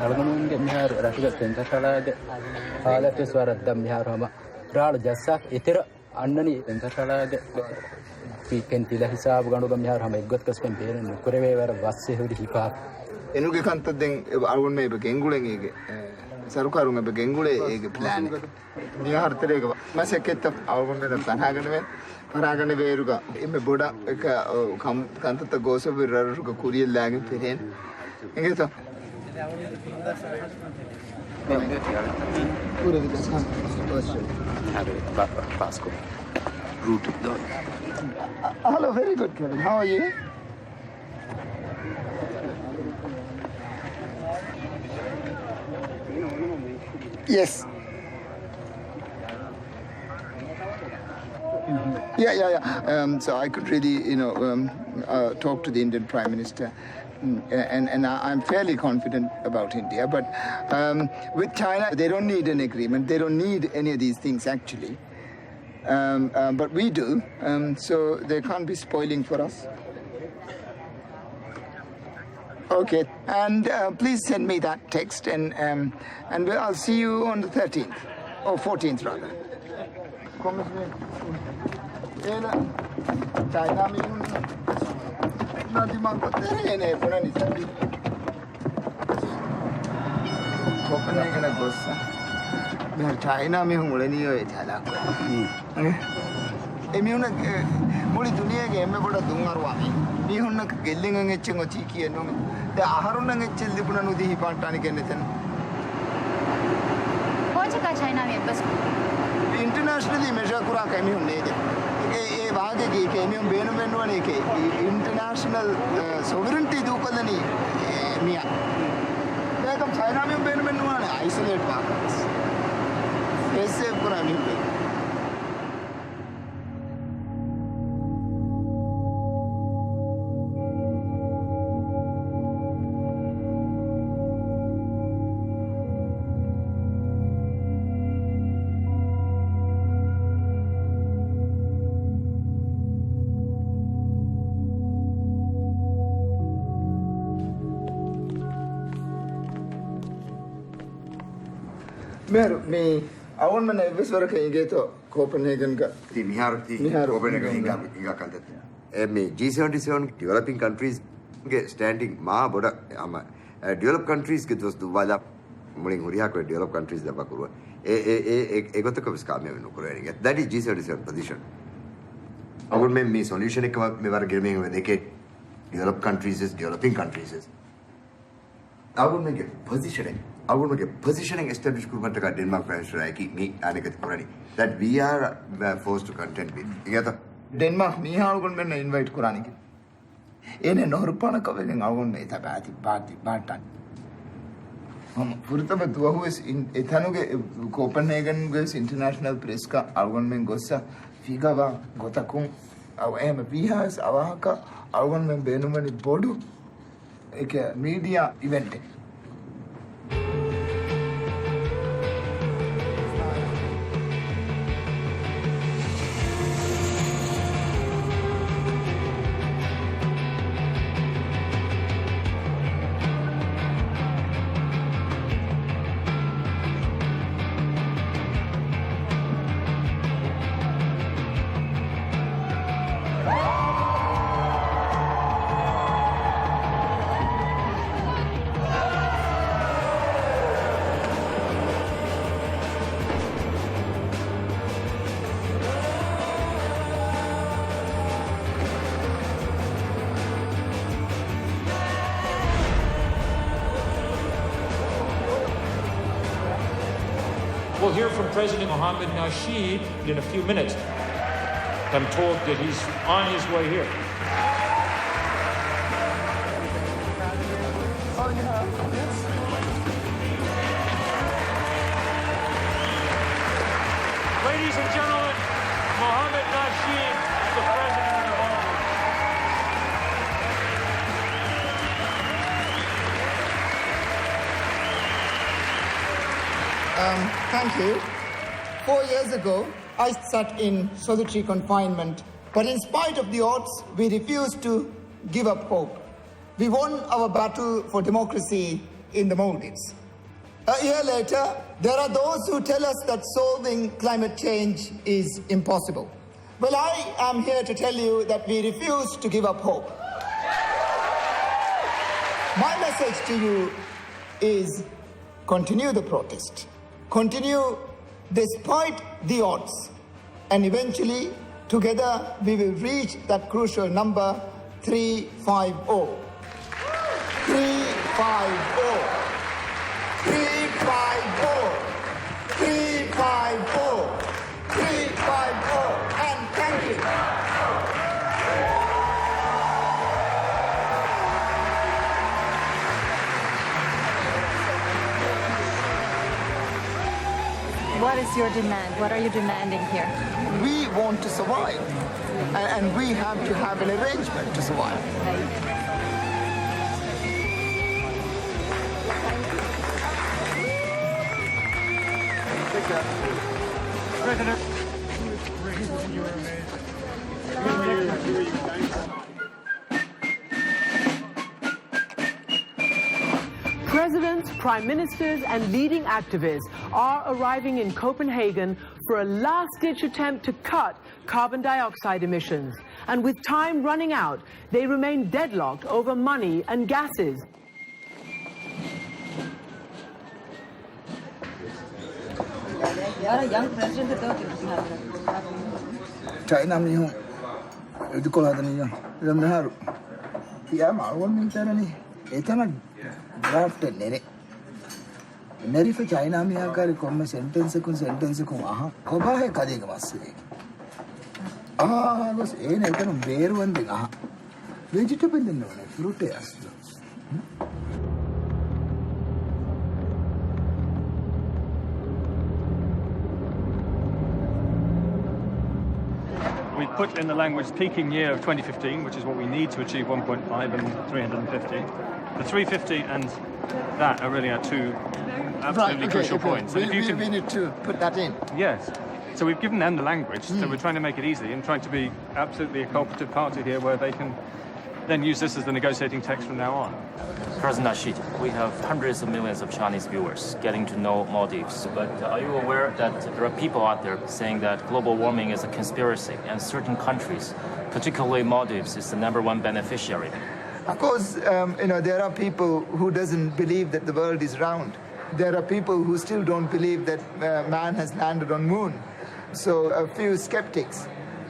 algonunge mihar ratiga tentatalaga halate swaradda mihar hama raal jassa itira annani tentatalaga kentila hisab ganuga mihar hama iggot kaspen beren kureve war wasse hudi hipa enuge kantadden algon me genguleng ege sarukarunga be gengule ege plan mihar terega maseketta algon me paragane veruga emme boda eka kantata goso viraruga kuriye lage peren engeto Hello, very good, Kevin. How are you? Yes. Yeah. So I could really, talk to the Indian Prime Minister, and I'm fairly confident about India. But with China, they don't need an agreement. They don't need any of these things, actually. But we do, so they can't be spoiling for us. Okay, and please send me that text, and I'll see you on the 13th, or 14th rather. China China में हूँ नहीं हो इतना एमिउना मोली दुनिया के एमे बड़ा दुंगार वामी मी हूँ ना गेलिंग अंगे चंगो चीकी है नोंग ते आहारों ना चल दिपुना नुदी ही पांटाने के नेतन कौन सा का चाइना में बस इंटरनेशनली मेजर कुरा के एमिउन नहीं दे ये बागे के एमिउन बेनु वाले के इंटरनेशनल सोवरेंटी दूपल नहीं मिया लेकिन चाइना में बेनु वाले आइसोलेट बागस ऐसे पूरा नहीं है me I want to know where can you get to Copenhagen ga Copenhagen inga kaldete me G77 developing countries get standing ma boda ama developed countries get was duwala muling huriya ko developed countries da bakuru egotaka viskame no kureringa that is G77 position agur me solution ek me war girme when they developed countries is developing countries is agur me positioning positioning established kurmanta ka Denmark French ki me anikat kurani that we are forced to contend with igata Denmark me algon men invite kurani ki ene norpana ka wegen algon me ta baati baatan furtama duwa is in etanuge Copenhagen ges international press ka algon men gossa figa wa gotakun aw em bihas awaka algon men benumani bodu ek media event We'll hear from President Mohamed Nasheed in a few minutes. I'm told that he's on his way here. Ladies and gentlemen, Mohamed Nasheed, the President of the Maldives. Thank you. 4 years ago, I sat in solitary confinement, but in spite of the odds, we refused to give up hope. We won our battle for democracy in the Maldives. A year later, there are those who tell us that solving climate change is impossible. Well, I am here to tell you that we refuse to give up hope. My message to you is continue the protest. Continue despite the odds. And eventually, together, we will reach that crucial number 350. 350. 350. 350. 350. And thank you. What is your demand? What are you demanding here? We want to survive, and we have to have an arrangement to survive. President. Presidents, prime ministers, and leading activists are arriving in Copenhagen for a last-ditch attempt to cut carbon dioxide emissions. And with time running out, they remain deadlocked over money and gases. China mihun edukola hadaniya ramdaharu ya marwal mintarani etama draft nene neri fa China miya kari komme sentence ku aha koba he kadega masse bas ene etanu beru wande aha vegetable denno ne fruit as We put in the language peaking year of 2015, which is what we need to achieve 1.5 and 350. The 350 and that are really our two absolutely crucial points. We need to put that in. Yes. So we've given them the language, so we're trying to make it easy and trying to be absolutely a cooperative party here where they can then use this as the negotiating text from now on. President Nasheed, we have hundreds of millions of Chinese viewers getting to know Maldives, but are you aware that there are people out there saying that global warming is a conspiracy and certain countries, particularly Maldives, is the #1 beneficiary? Of course, there are people who doesn't believe that the world is round. There are people who still don't believe that man has landed on moon. So a few skeptics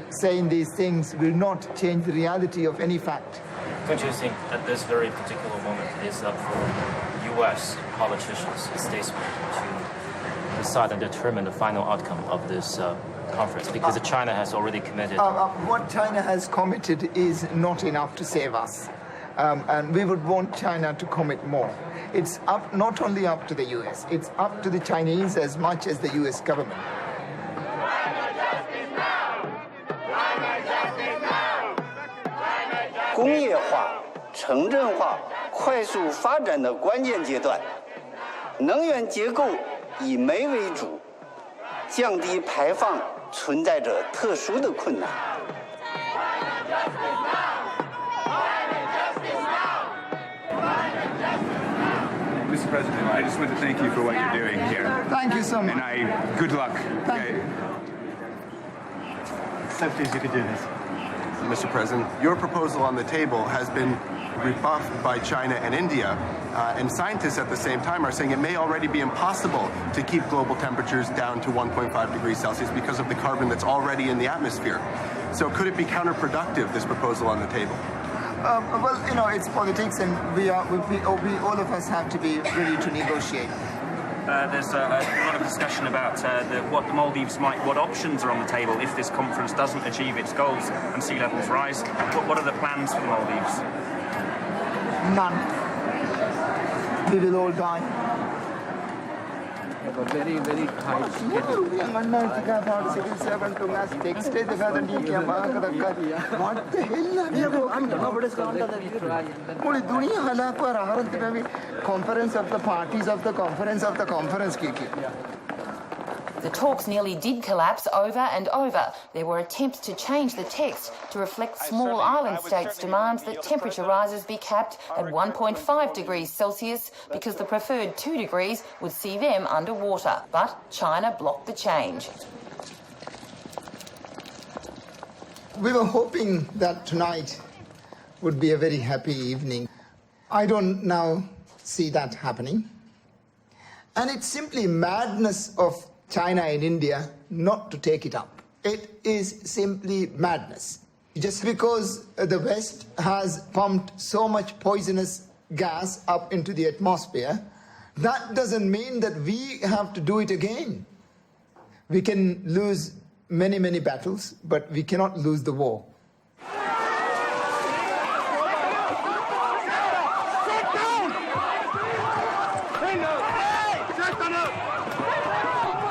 saying these things will not change the reality of any fact. Don't you think at this very particular moment it is up for U.S. politicians and statesmen to decide and determine the final outcome of this conference? Because China has already committed. What China has committed is not enough to save us. And we would want China to commit more. It's not only up to the U.S., it's up to the Chinese as much as the U.S. government. 工业化、城镇化快速发展的关键阶段，能源结构以煤为主，降低排放存在着特殊的困难。 Mr. President, I just want to thank you for what you're doing here. Thank you so much. And good luck. Thank you. So pleased you could do this. Mr. President, your proposal on the table has been rebuffed by China and India, and scientists at the same time are saying it may already be impossible to keep global temperatures down to 1.5 degrees Celsius because of the carbon that's already in the atmosphere. So could it be counterproductive, this proposal on the table? Well, it's politics, and we all of us have to be ready to negotiate. There's a lot of discussion about what options are on the table if this conference doesn't achieve its goals and sea levels rise. What are the plans for the Maldives? None. We will all die. A very, very tight schedule. What the hell? Conference of the parties of the conference of the conference. The talks nearly did collapse over and over. There were attempts to change the text to reflect small island states' demands that temperature rises be capped at 1.5 degrees Celsius because the preferred 2 degrees would see them underwater. But China blocked the change. We were hoping that tonight would be a very happy evening. I don't now see that happening. And it's simply madness of China and India not to take it up. It is simply madness. Just because the West has pumped so much poisonous gas up into the atmosphere, that doesn't mean that we have to do it again. We can lose many, many battles, but we cannot lose the war.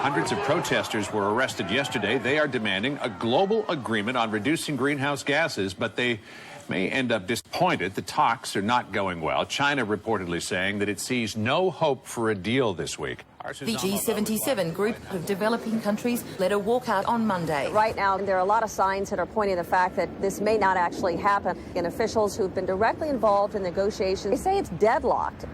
Hundreds of protesters were arrested yesterday. They are demanding a global agreement on reducing greenhouse gases, but they may end up disappointed. The talks are not going well. China reportedly saying that it sees no hope for a deal this week. The G77 group of developing countries led a walkout on Monday. Right now, there are a lot of signs that are pointing to the fact that this may not actually happen. And officials who've been directly involved in negotiations, they say it's deadlocked.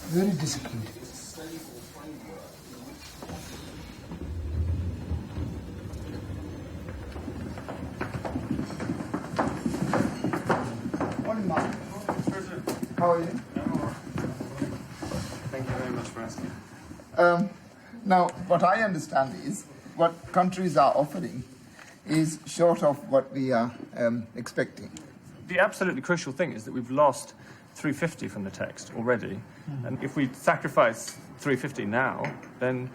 Very disciplined. Morning, Mark. How are you? Thank you very much for asking. Now, what I understand is what countries are offering is short of what we are expecting. The absolutely crucial thing is that we've lost 350 from the text already, and if we sacrifice 350 now, then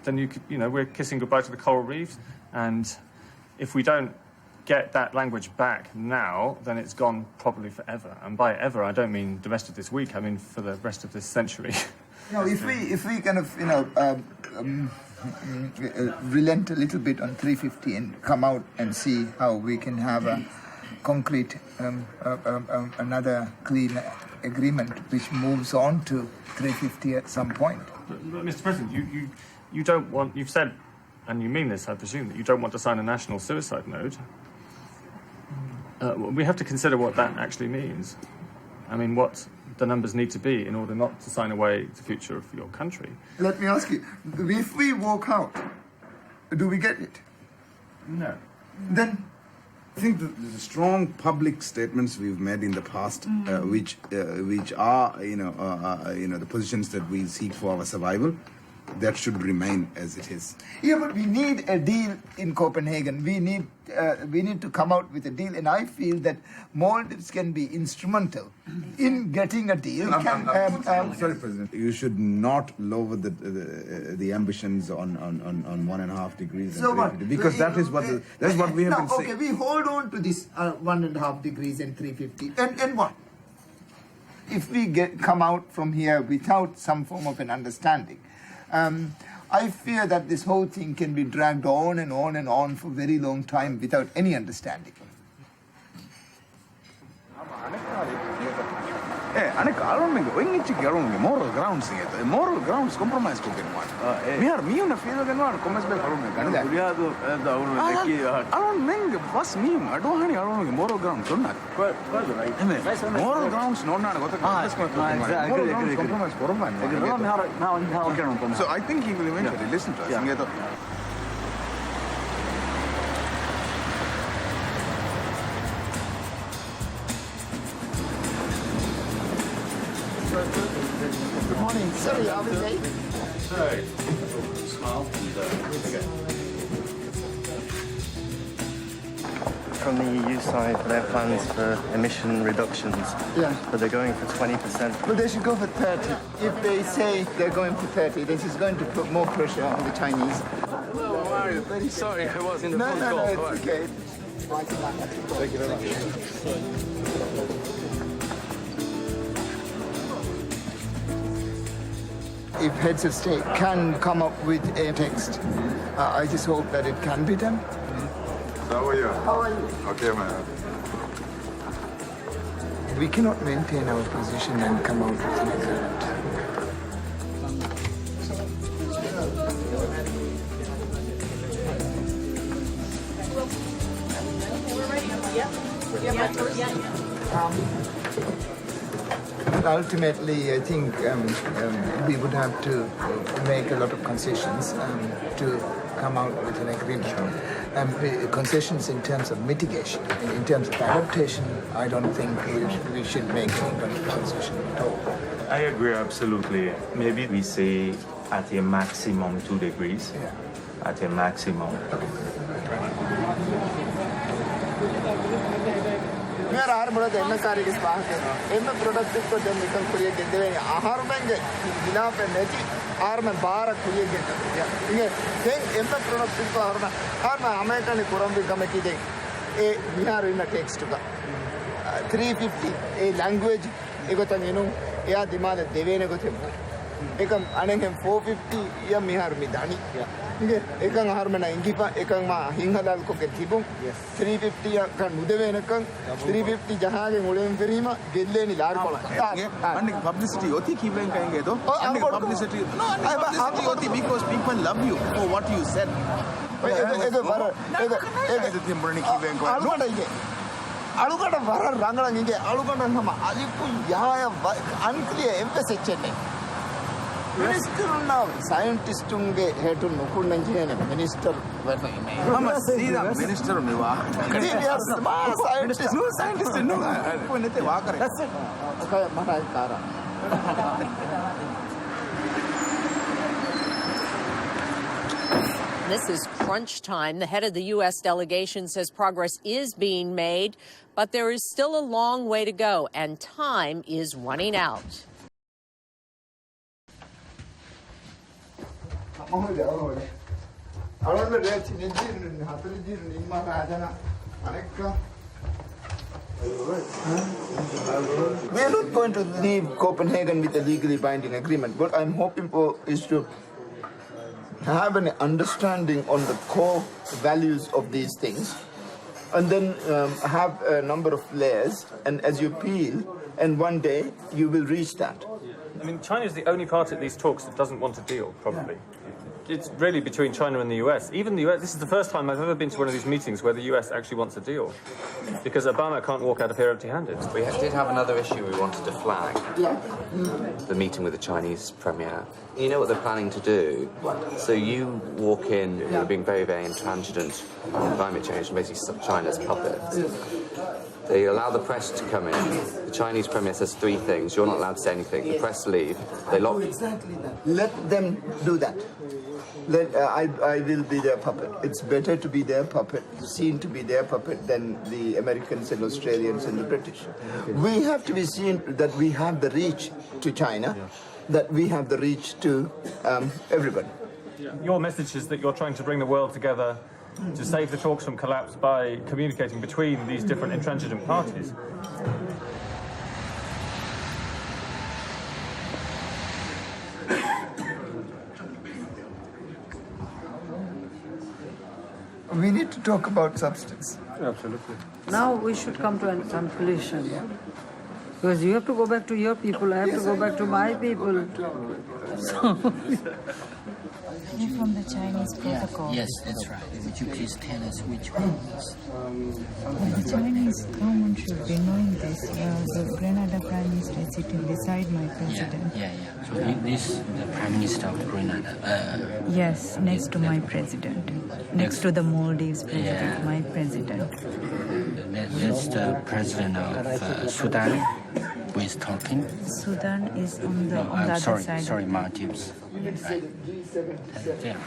we're kissing goodbye to the coral reefs, and if we don't get that language back now, then it's gone probably forever. And by ever, I don't mean the rest of this week. I mean for the rest of this century. If we kind of relent a little bit on 350 and come out and see how we can have a concrete another clean agreement which moves on to 350 at some point. But Mr. President, you don't want, you've said, and you mean this, I presume, that you don't want to sign a national suicide note. We have to consider what that actually means. I mean, what the numbers need to be in order not to sign away the future of your country. Let me ask you, if we walk out, do we get it? No. Then I think the strong public statements we've made in the past, which are the positions that we seek for our survival, that should remain as it is. Yeah, but we need a deal in Copenhagen. We need to come out with a deal, and I feel that Maldives can be instrumental in getting a deal. Sorry, President. You should not lower the ambitions on 1.5 degrees. So what? Because that's what we have been saying. Okay, we hold on to this 1.5 degrees and 350, and what? If we come out from here without some form of an understanding, I fear that this whole thing can be dragged on and on and on for a very long time without any understanding. Moral grounds compromise ko ginawa. Mihar miyun na feel ginawa commerce ba karon ganun. Aron meng bas miyun adohani aron moral grounds sunna. Moral grounds no na goto. Compromise koron. So I think he will eventually listen to us. Good morning. Sorry, I was late. Sorry. Smile. From the EU side, their plans for emission reductions. Yeah. But they're going for 20%. But they should go for 30. If they say they're going for 30, this is going to put more pressure on the Chinese. Hello, how are you? Very sorry, I was in the phone call. No, it's okay. Thank you very much. If heads of state can come up with a text, I just hope that it can be done. How are you? How are you? Okay, man. we cannot maintain our position and come out with an agreement. Ultimately, I think we would have to make a lot of concessions to come out with an agreement. Concessions in terms of mitigation, in terms of adaptation, I don't think we should make any kind of concession at all. I agree absolutely. Maybe we say at a maximum 2 degrees. Yeah. At a maximum. Mera har bada denna kari kis baat hai. Emme productive ko jab nikal kuriye gende hai. Ahar menge gila pe nechi ahar mein baara kuriye gende. Inge then emme productive ko har mein America ni kuram bi kame ki de. E bihar in text ka 350 e language ego tan enu ya dimale devene ko the. Ekam anengem 450 ya mihar mi dani. Okay, ekang har mena ingipa ekang ma hingalal ko ke thibum 350 ya kan mudeve nakang 350 jaha ke mulen ferima gelle ni lar kola and publicity oti kiben kahenge to and publicity publicity oti because people love you for what you said ego bara ego timbrani kiben ko alugada ige alugada bara rangala nge alugada sama aliku ya unclear emphasis chenne Minister now, scientist tunge head to Nukun engineer, minister. I'm a minister. Scientist, no scientist, no. That's it. This is crunch time. The head of the U.S. delegation says progress is being made, but there is still a long way to go, and time is running out. We are not going to leave Copenhagen with a legally binding agreement. What I'm hoping for is to have an understanding on the core values of these things, and then have a number of layers, and as you peel, and one day you will reach that. I mean, China is the only party at these talks that doesn't want a deal, probably. It's really between China and the US. Even the US, this is the first time I've ever been to one of these meetings where the US actually wants a deal. Because Obama can't walk out of here empty-handed. We did have another issue we wanted to flag. Yeah. The meeting with the Chinese premier. You know what they're planning to do? So you walk in, you're being very, very intransigent on climate change, and basically China's puppet. They allow the press to come in. The Chinese premier says 3 things. You're not allowed to say anything. The press leave. They lock. Exactly that. Let them do that. I will be their puppet. It's better to be their puppet, seen to be their puppet, than the Americans and Australians and the British. We have to be seen that we have the reach to China, that we have the reach to everybody. Your message is that you're trying to bring the world together to save the talks from collapse by communicating between these different intransigent parties. We need to talk about substance. Absolutely. Now we should come to some conclusion. Because you have to go back to your people, I have to go back to my people. So from the Chinese protocol. Yes, that's right. Would you please tell us which ones? The Chinese government should be knowing this. The Grenada Prime Minister is sitting beside my president. Yeah. So this the Prime Minister of Grenada? Yes, next to my president. Next to the Maldives president, my president. That's the president of Sudan who is talking? Sudan is on the other side. Sorry, Maldives. Right. Yeah.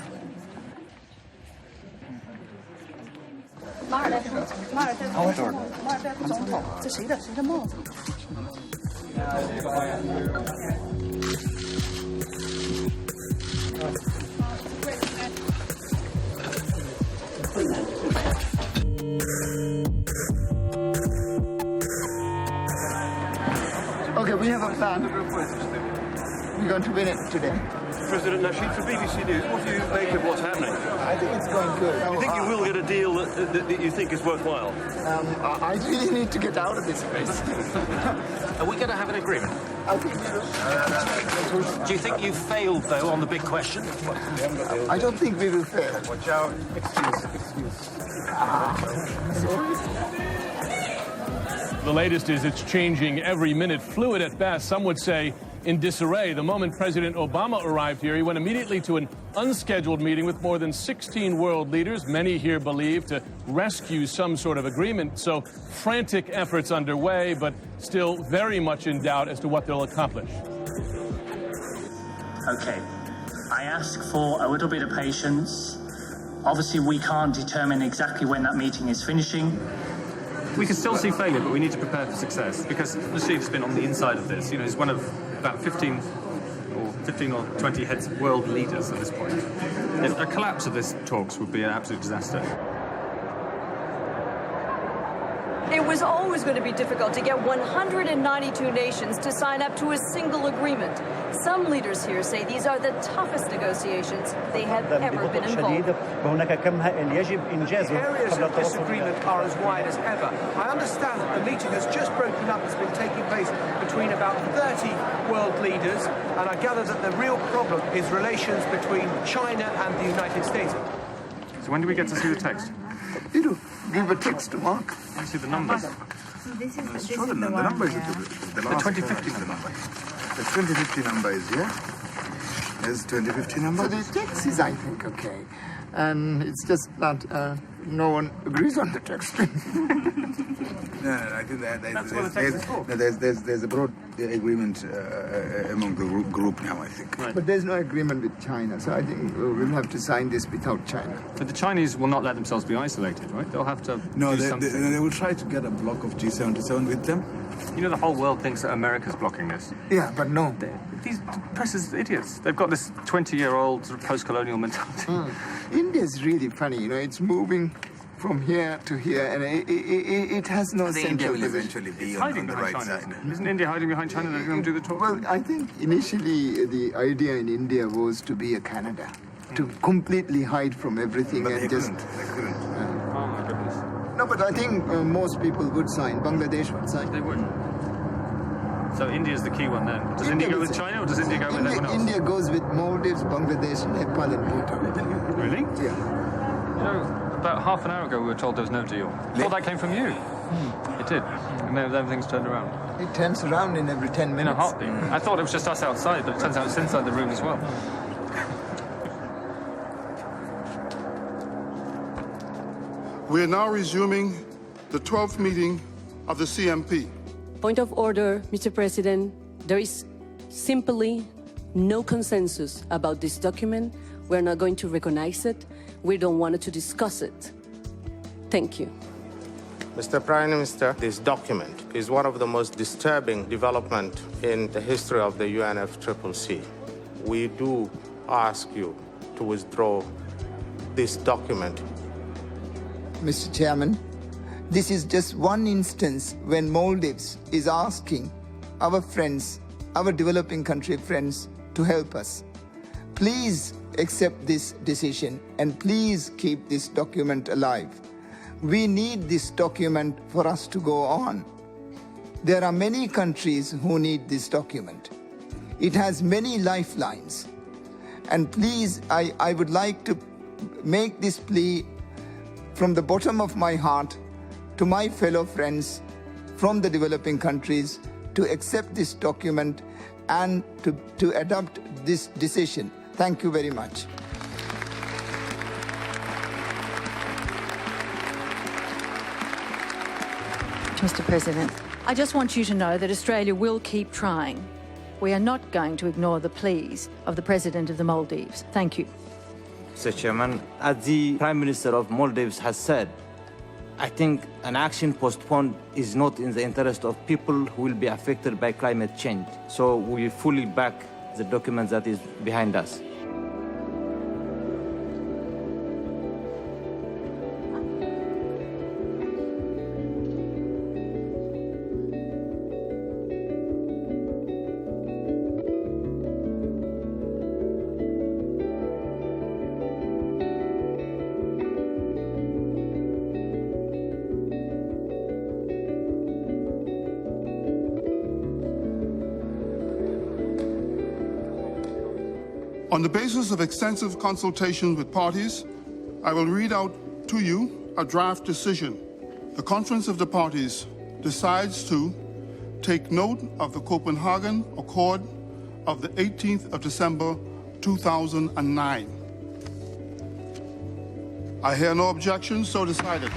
Okay, we have a plan. We're going to win it today. President Nasheed, for BBC News, what do you make of what's happening? I think it's going good. You think you will get a deal that you think is worthwhile? I really need to get out of this place. Are we going to have an agreement? I think we will. Do you think you failed, though, on the big question? I don't think we will fail. Watch out. Excuse. The latest is it's changing every minute, fluid at best. Some would say in disarray. The moment President Obama arrived here, he went immediately to an unscheduled meeting with more than 16 world leaders, many here believe, to rescue some sort of agreement. So frantic efforts underway, but still very much in doubt as to what they'll accomplish. Okay, I ask for a little bit of patience. Obviously, we can't determine exactly when that meeting is finishing. We can still see failure, but we need to prepare for success, because Nasheed's been on the inside of this. You know, he's one of about 15 or 20 heads of world leaders at this point. A collapse of this talks would be an absolute disaster. It was always going to be difficult to get 192 nations to sign up to a single agreement. Some leaders here say these are the toughest negotiations they have ever been involved. The areas of disagreement are as wide as ever. I understand that the meeting has just broken up. It's been taking place between about 30 world leaders, and I gather that the real problem is relations between China and the United States. So when do we get to see the text? You do. Give a text to Mark. I see the numbers. So this is Sure, the the number is one, the The 2050 number. The 2050 number is here. There's 2050 number. So the text is, I think, okay. And it's just that no one agrees on the text. No, I think there's a broad agreement among the group now, I think. Right. But there's no agreement with China, so I think we'll have to sign this without China. But the Chinese will not let themselves be isolated, right? They'll have to No, do something. they will try to get a block of G77 with them. You know, the whole world thinks that America's blocking this. Yeah, but no. These press is idiots. They've got this 20-year-old sort of post-colonial mentality. India's really funny, you know, it's moving from here to here, and it has no central India will position. eventually be It's on the right China. side. Isn't India hiding behind China? They're going to do the talk. Well, I think initially the idea in India was to be a Canada, to completely hide from everything But and they just... couldn't. Oh, my goodness. No, but I think most people would sign. Bangladesh would sign. They would. So India's the key one then. Does India go with China or does India go with everyone else? India goes with Maldives, Bangladesh, Nepal and Bhutan. Really? Yeah. You know, about half an hour ago we were told there was no deal. I thought that came from you. It did. And then everything's turned around. It turns around in every 10 In a minutes. heartbeat. I thought it was just us outside, but it turns out it's inside the room as well. We are now resuming the 12th meeting of the CMP. Point of order, Mr. President. There is simply no consensus about this document. We're not going to recognize it. We don't want to discuss it. Thank you. Mr. Prime Minister, this document is one of the most disturbing developments in the history of the UNFCCC. We do ask you to withdraw this document. Mr. Chairman, this is just one instance when Maldives is asking our friends, our developing country friends, to help us. Please accept this decision and please keep this document alive. We need this document for us to go on. There are many countries who need this document. It has many lifelines. And please, I would like to make this plea from the bottom of my heart to my fellow friends from the developing countries to accept this document and to adopt this decision. Thank you very much. Mr. President, I just want you to know that Australia will keep trying. We are not going to ignore the pleas of the President of the Maldives. Thank you. Mr. Chairman, as the Prime Minister of Maldives has said, I think an action postponed is not in the interest of people who will be affected by climate change. So we fully back the document that is behind us. On the basis of extensive consultations with parties, I will read out to you a draft decision. The Conference of the Parties decides to take note of the Copenhagen Accord of the 18th of December 2009. I hear no objections, so decided.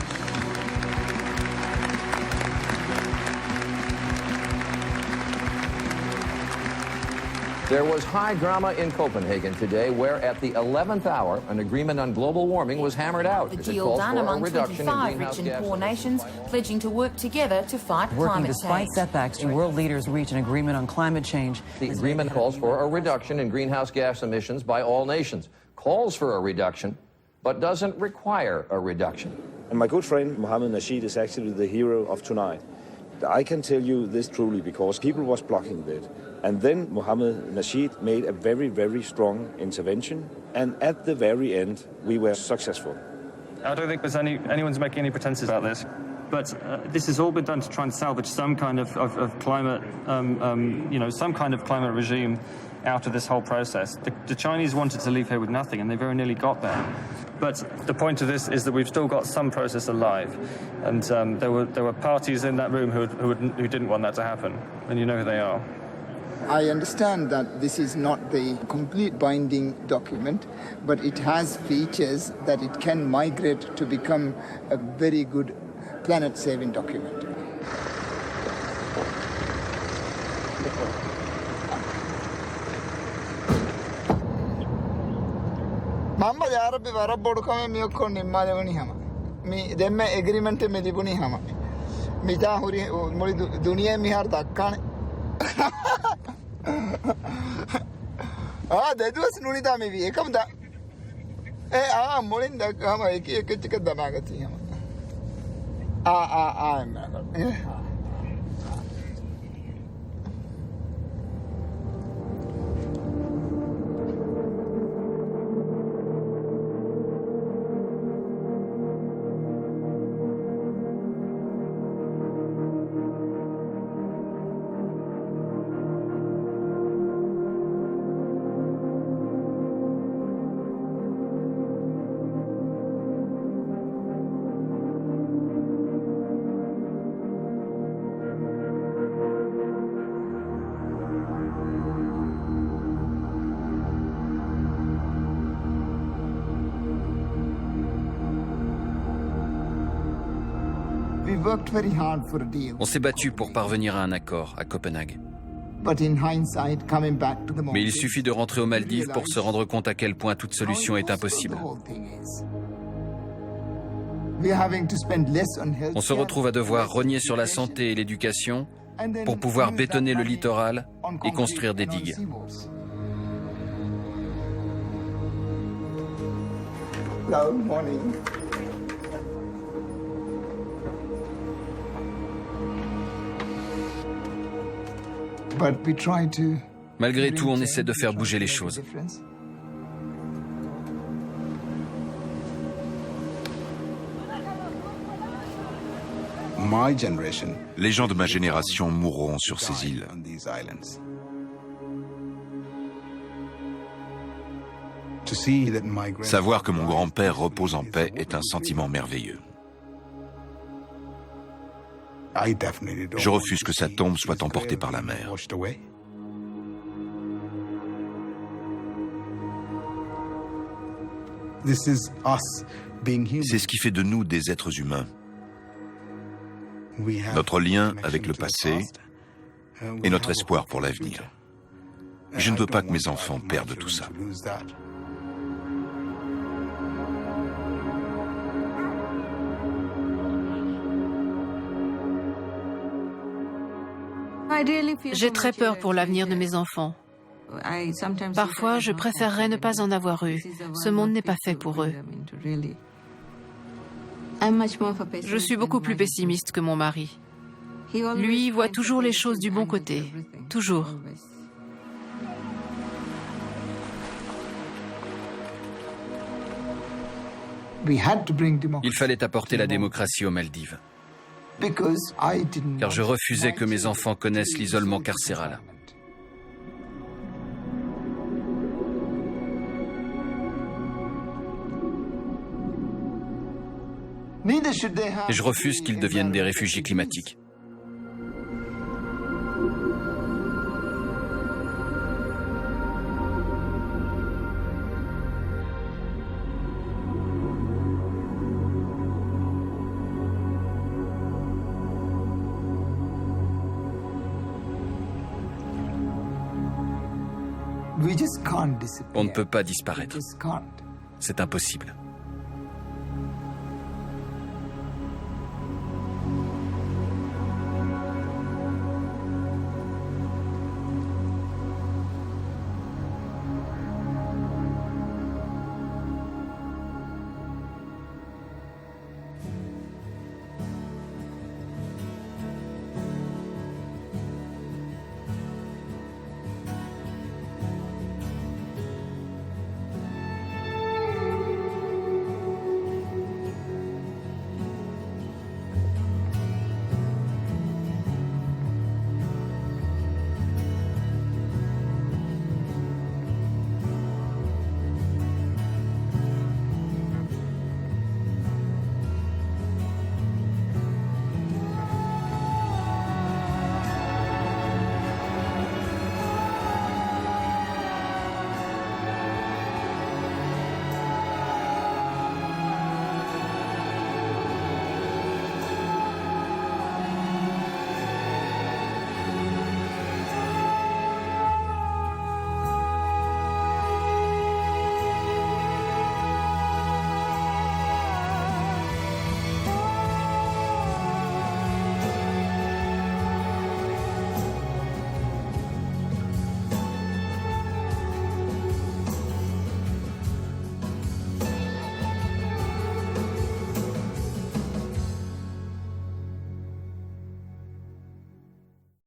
There was high drama in Copenhagen today, where at the 11th hour, an agreement on global warming was hammered out. The deal done among 25 rich and poor nations, pledging to work together to fight climate change. Despite setbacks, do world leaders reach an agreement on climate change? The agreement calls for a reduction in greenhouse gas emissions by all nations. Calls for a reduction, but doesn't require a reduction. And my good friend Mohammed Nasheed is actually the hero of tonight. I can tell you this truly because people was blocking it. And then Mohammed Nasheed made a very, very strong intervention. And at the very end, we were successful. I don't think there's anyone's making any pretenses about this. But this has all been done to try and salvage some kind of climate, some kind of climate regime out of this whole process. The Chinese wanted to leave here with nothing, and they very nearly got there. But the point of this is that we've still got some process alive, and there were parties in that room who didn't want that to happen, and you know who they are. I understand that this is not the complete binding document, but it has features that it can migrate to become a very good planet-saving document. Mamba Arabi Arab come mi okkon imma devani hama. Mi demme agreement me dibuni hama. Mi ta huri moli duniya mi har dakkan. Deduas nunita mi vi ekam da. Molin da hama ek chik damagati hama. On s'est battu pour parvenir à un accord à Copenhague. Mais il suffit de rentrer aux Maldives pour se rendre compte à quel point toute solution est impossible. On se retrouve à devoir rogner sur la santé et l'éducation pour pouvoir bétonner le littoral et construire des digues. Malgré tout, on essaie de faire bouger les choses. Les gens de ma génération mourront sur ces îles. Savoir que mon grand-père repose en paix est un sentiment merveilleux. Je refuse que sa tombe soit emportée par la mer. C'est ce qui fait de nous des êtres humains. Notre lien avec le passé et notre espoir pour l'avenir. Je ne veux pas que mes enfants perdent tout ça. J'ai très peur pour l'avenir de mes enfants. Parfois, je préférerais ne pas en avoir eu. Ce monde n'est pas fait pour eux. Je suis beaucoup plus pessimiste que mon mari. Lui voit toujours les choses du bon côté. Toujours. Il fallait apporter la démocratie aux Maldives. Car je refusais que mes enfants connaissent l'isolement carcéral. Et je refuse qu'ils deviennent des réfugiés climatiques. On ne peut pas disparaître. C'est impossible.